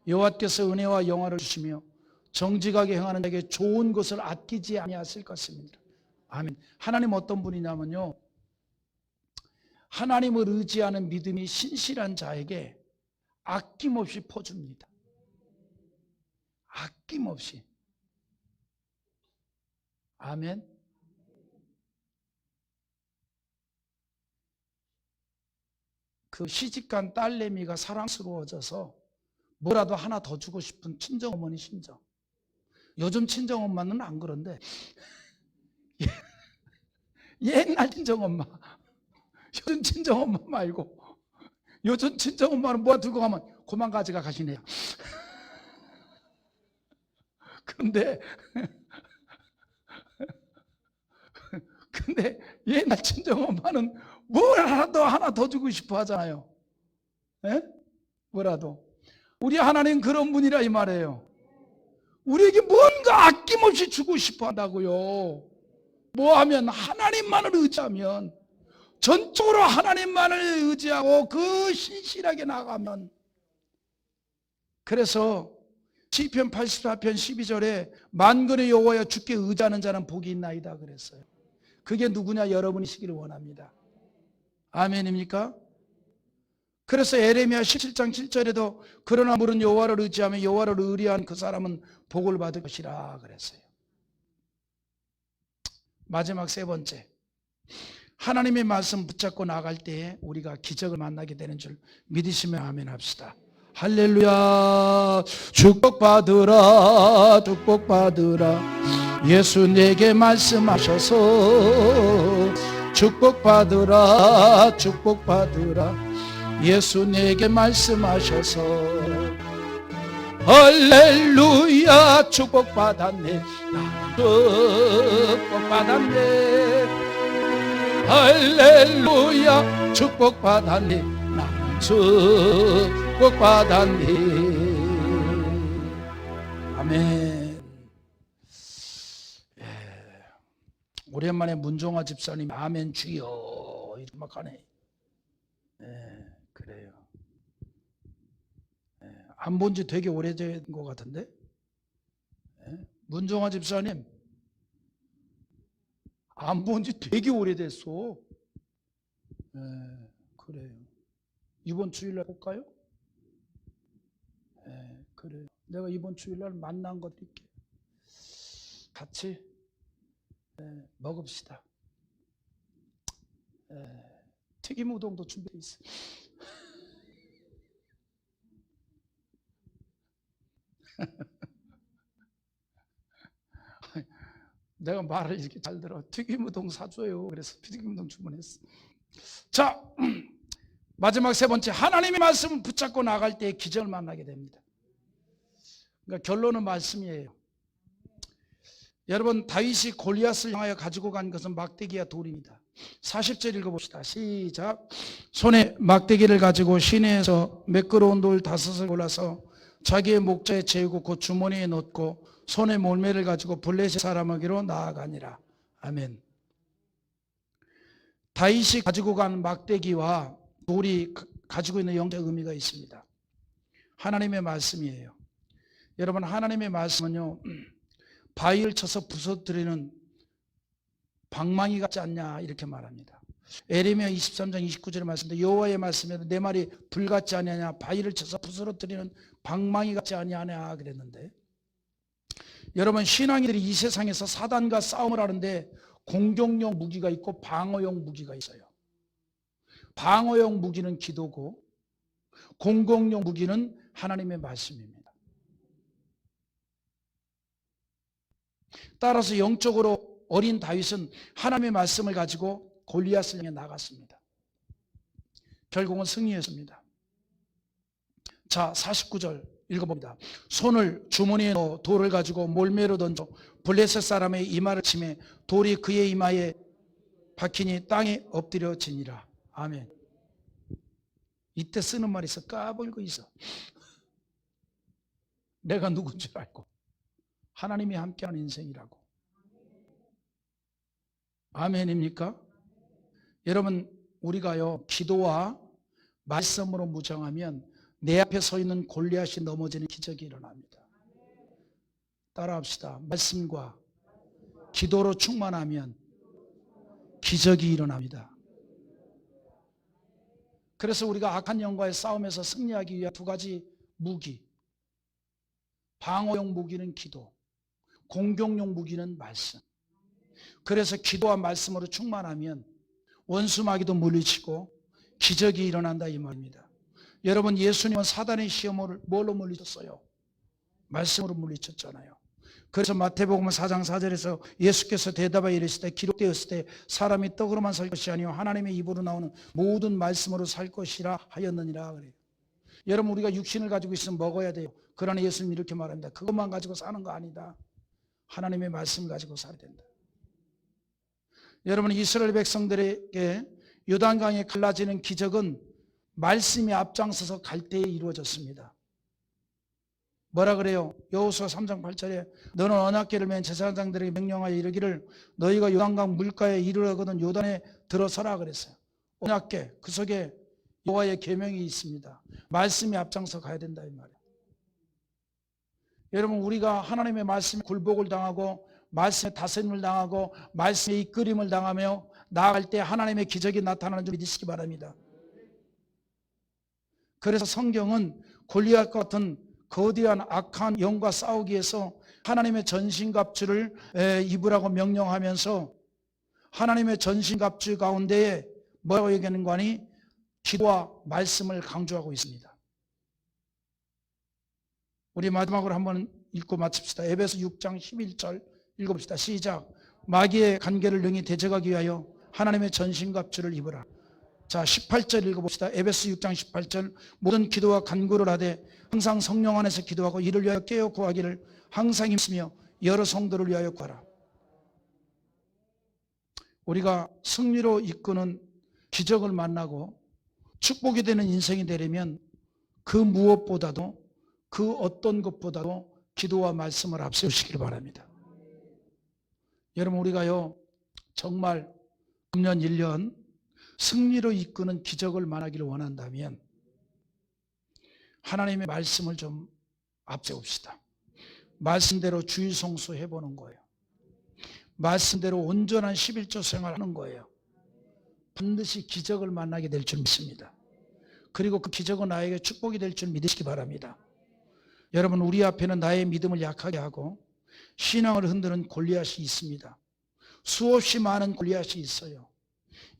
여호와께서 은혜와 영화를 주시며 정직하게 행하는 자에게 좋은 것을 아끼지 아니하실 것입니다. 아멘. 하나님 어떤 분이냐면요, 하나님을 의지하는 믿음이 신실한 자에게 아낌없이 퍼줍니다. 아낌없이. 아멘. 그 시집간 딸내미가 사랑스러워져서 뭐라도 하나 더 주고 싶은 친정어머니 심정. 요즘 친정엄마는 안 그런데 옛날 친정엄마, 요즘 친정엄마 말고 요즘 친정엄마는 뭐가 들고 가면 그만 가져가 가시네요. 근데 옛날 친정엄마는 뭐라도 하나 더 주고 싶어 하잖아요. 에? 뭐라도. 우리 하나님 그런 분이라 이 말이에요. 우리에게 뭔가 아낌없이 주고 싶어 한다고요. 뭐 하면 하나님만을 의지하면, 전적으로 하나님만을 의지하고 그 신실하게 나가면. 그래서 시편 84편 12절에 만군의 여호와여 주께 의지하는 자는 복이 있나이다 그랬어요. 그게 누구냐? 여러분이시기를 원합니다. 아멘입니까? 그래서 에레미야 17장 7절에도 그러나 물은 여호와를 의지하며 여호와를 의리한 그 사람은 복을 받을 것이라 그랬어요. 마지막 세 번째, 하나님의 말씀 붙잡고 나갈 때에 우리가 기적을 만나게 되는 줄 믿으시면 아멘 합시다. 할렐루야. 축복받으라, 축복받으라. 예수 내게 말씀하셔서 축복받으라, 축복받으라. 예수 내게 말씀하셔서 할렐루야. 축복받았네, 나는 축복받았네. 할렐루야. 축복받았네, 나는 축복받았네. 아멘. 오랜만에 문종화 집사님 아멘 주여 이렇게 막 하네. 그래요. 안 본 지 되게 오래된 것 같은데. 문종화 집사님 안 본 지 되게 오래됐어. 그래요. 이번 주일날 볼까요? 그래요. 내가 이번 주일날 만난 것 있게 같이 먹읍시다. 튀김 우동도 준비되어 있어. 내가 말을 이렇게 잘 들어. 튀김 우동 사줘요. 그래서 튀김 우동 주문했어. 자, 마지막 세 번째, 하나님의 말씀을 붙잡고 나갈 때 기적을 만나게 됩니다. 그러니까 결론은 말씀이에요. 여러분, 다윗이 골리앗을 향하여 가지고 간 것은 막대기와 돌입니다. 40절 읽어봅시다. 시작. 손에 막대기를 가지고 시내에서 매끄러운 돌 5을 골라서 자기의 목자에 채우고 그 주머니에 넣고 손에 몰매를 가지고 블레셋 사람에게로 나아가니라. 아멘. 다윗이 가지고 간 막대기와 돌이 가지고 있는 영적 의미가 있습니다. 하나님의 말씀이에요. 여러분, 하나님의 말씀은요, 바위를 쳐서 부서뜨리는 방망이 같지 않냐 이렇게 말합니다. 에레미야 23장 29절의 말씀인데 여호와의 말씀에도 내 말이 불 같지 아니하냐 바위를 쳐서 부스러뜨리는 방망이 같지 아니하냐 그랬는데, 여러분 신앙인들이 이 세상에서 사단과 싸움을 하는데 공격용 무기가 있고 방어용 무기가 있어요. 방어용 무기는 기도고 공격용 무기는 하나님의 말씀입니다. 따라서 영적으로 어린 다윗은 하나님의 말씀을 가지고 골리앗을 향해 나갔습니다. 결국은 승리했습니다. 자, 49절 읽어봅니다. 손을 주머니에 넣어 돌을 가지고 몰매로 던져 블레셋 사람의 이마를 치매 돌이 그의 이마에 박히니 땅에 엎드려지니라. 아멘. 이때 쓰는 말이 있어. 까불고 있어. 내가 누군 줄 알고. 하나님이 함께하는 인생이라고. 아멘입니까? 여러분, 우리가요 기도와 말씀으로 무장하면 내 앞에 서 있는 골리앗이 넘어지는 기적이 일어납니다. 따라합시다. 말씀과 기도로 충만하면 기적이 일어납니다. 그래서 우리가 악한 영과의 싸움에서 승리하기 위한 두 가지 무기, 방어용 무기는 기도, 공격용 무기는 말씀. 그래서 기도와 말씀으로 충만하면 원수 마귀도 물리치고 기적이 일어난다 이 말입니다. 여러분, 예수님은 사단의 시험을 뭘로 물리쳤어요? 말씀으로 물리쳤잖아요. 그래서 마태복음 4장 4절에서 예수께서 대답하여 이르시되 기록되었을 때 사람이 떡으로만 살 것이 아니요 하나님의 입으로 나오는 모든 말씀으로 살 것이라 하였느니라 그래요. 여러분, 우리가 육신을 가지고 있으면 먹어야 돼요. 그러나 예수님 이렇게 말합니다. 그것만 가지고 사는 거 아니다. 하나님의 말씀을 가지고 살아야 된다. 여러분, 이스라엘 백성들에게 요단강에 갈라지는 기적은 말씀이 앞장서서 갈 때에 이루어졌습니다. 뭐라 그래요? 여호수아 3장 8절에 너는 언약궤를 맨 제사장들에게 명령하여 이르기를 너희가 요단강 물가에 이르러거든 요단에 들어서라 그랬어요. 언약궤, 그 속에 여호와의 계명이 있습니다. 말씀이 앞장서 가야 된다 이 말이에요. 여러분, 우리가 하나님의 말씀에 굴복을 당하고 말씀의 다스림을 당하고 말씀의 이끌림을 당하며 나아갈 때 하나님의 기적이 나타나는 줄 믿으시기 바랍니다. 그래서 성경은 골리앗과 같은 거대한 악한 영과 싸우기 위해서 하나님의 전신갑주를 입으라고 명령하면서 하나님의 전신갑주 가운데에 뭐라고 얘기하는 거 아니? 기도와 말씀을 강조하고 있습니다. 우리 마지막으로 한번 읽고 마칩시다. 에베소 6장 11절 읽어봅시다. 시작. 마귀의 간계를 능히 대적하기 위하여 하나님의 전신갑주를 입으라. 자, 18절 읽어봅시다. 에베소 6장 18절 모든 기도와 간구를 하되 항상 성령 안에서 기도하고 이를 위하여 깨어 구하기를 항상 힘쓰며 여러 성도를 위하여 구하라. 우리가 승리로 이끄는 기적을 만나고 축복이 되는 인생이 되려면 그 무엇보다도 그 어떤 것보다도 기도와 말씀을 앞세우시길 바랍니다. 여러분, 우리가요 정말 금년 1년 승리로 이끄는 기적을 만나기를 원한다면 하나님의 말씀을 좀 앞세웁시다. 말씀대로 주일 성수해보는 거예요. 말씀대로 온전한 11조 생활하는 거예요. 반드시 기적을 만나게 될 줄 믿습니다. 그리고 그 기적은 나에게 축복이 될 줄 믿으시기 바랍니다. 여러분, 우리 앞에는 나의 믿음을 약하게 하고 신앙을 흔드는 골리앗이 있습니다. 수없이 많은 골리앗이 있어요.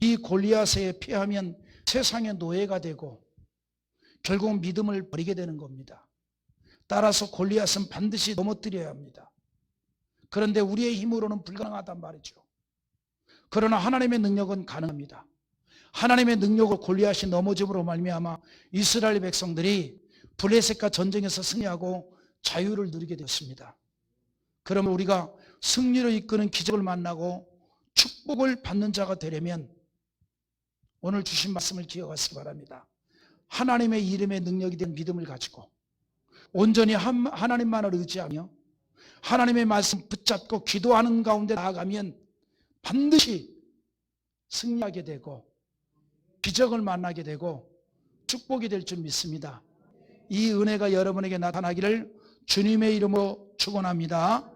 이 골리앗에 피하면 세상의 노예가 되고 결국 믿음을 버리게 되는 겁니다. 따라서 골리앗은 반드시 넘어뜨려야 합니다. 그런데 우리의 힘으로는 불가능하단 말이죠. 그러나 하나님의 능력은 가능합니다. 하나님의 능력으로 골리앗이 넘어짐으로 말미암아 이스라엘 백성들이 블레셋과 전쟁에서 승리하고 자유를 누리게 되었습니다. 그러면 우리가 승리로 이끄는 기적을 만나고 축복을 받는 자가 되려면 오늘 주신 말씀을 기억하시기 바랍니다. 하나님의 이름의 능력이 된 믿음을 가지고 온전히 하나님만을 의지하며 하나님의 말씀 붙잡고 기도하는 가운데 나아가면 반드시 승리하게 되고 기적을 만나게 되고 축복이 될 줄 믿습니다. 이 은혜가 여러분에게 나타나기를 주님의 이름으로 축원합니다.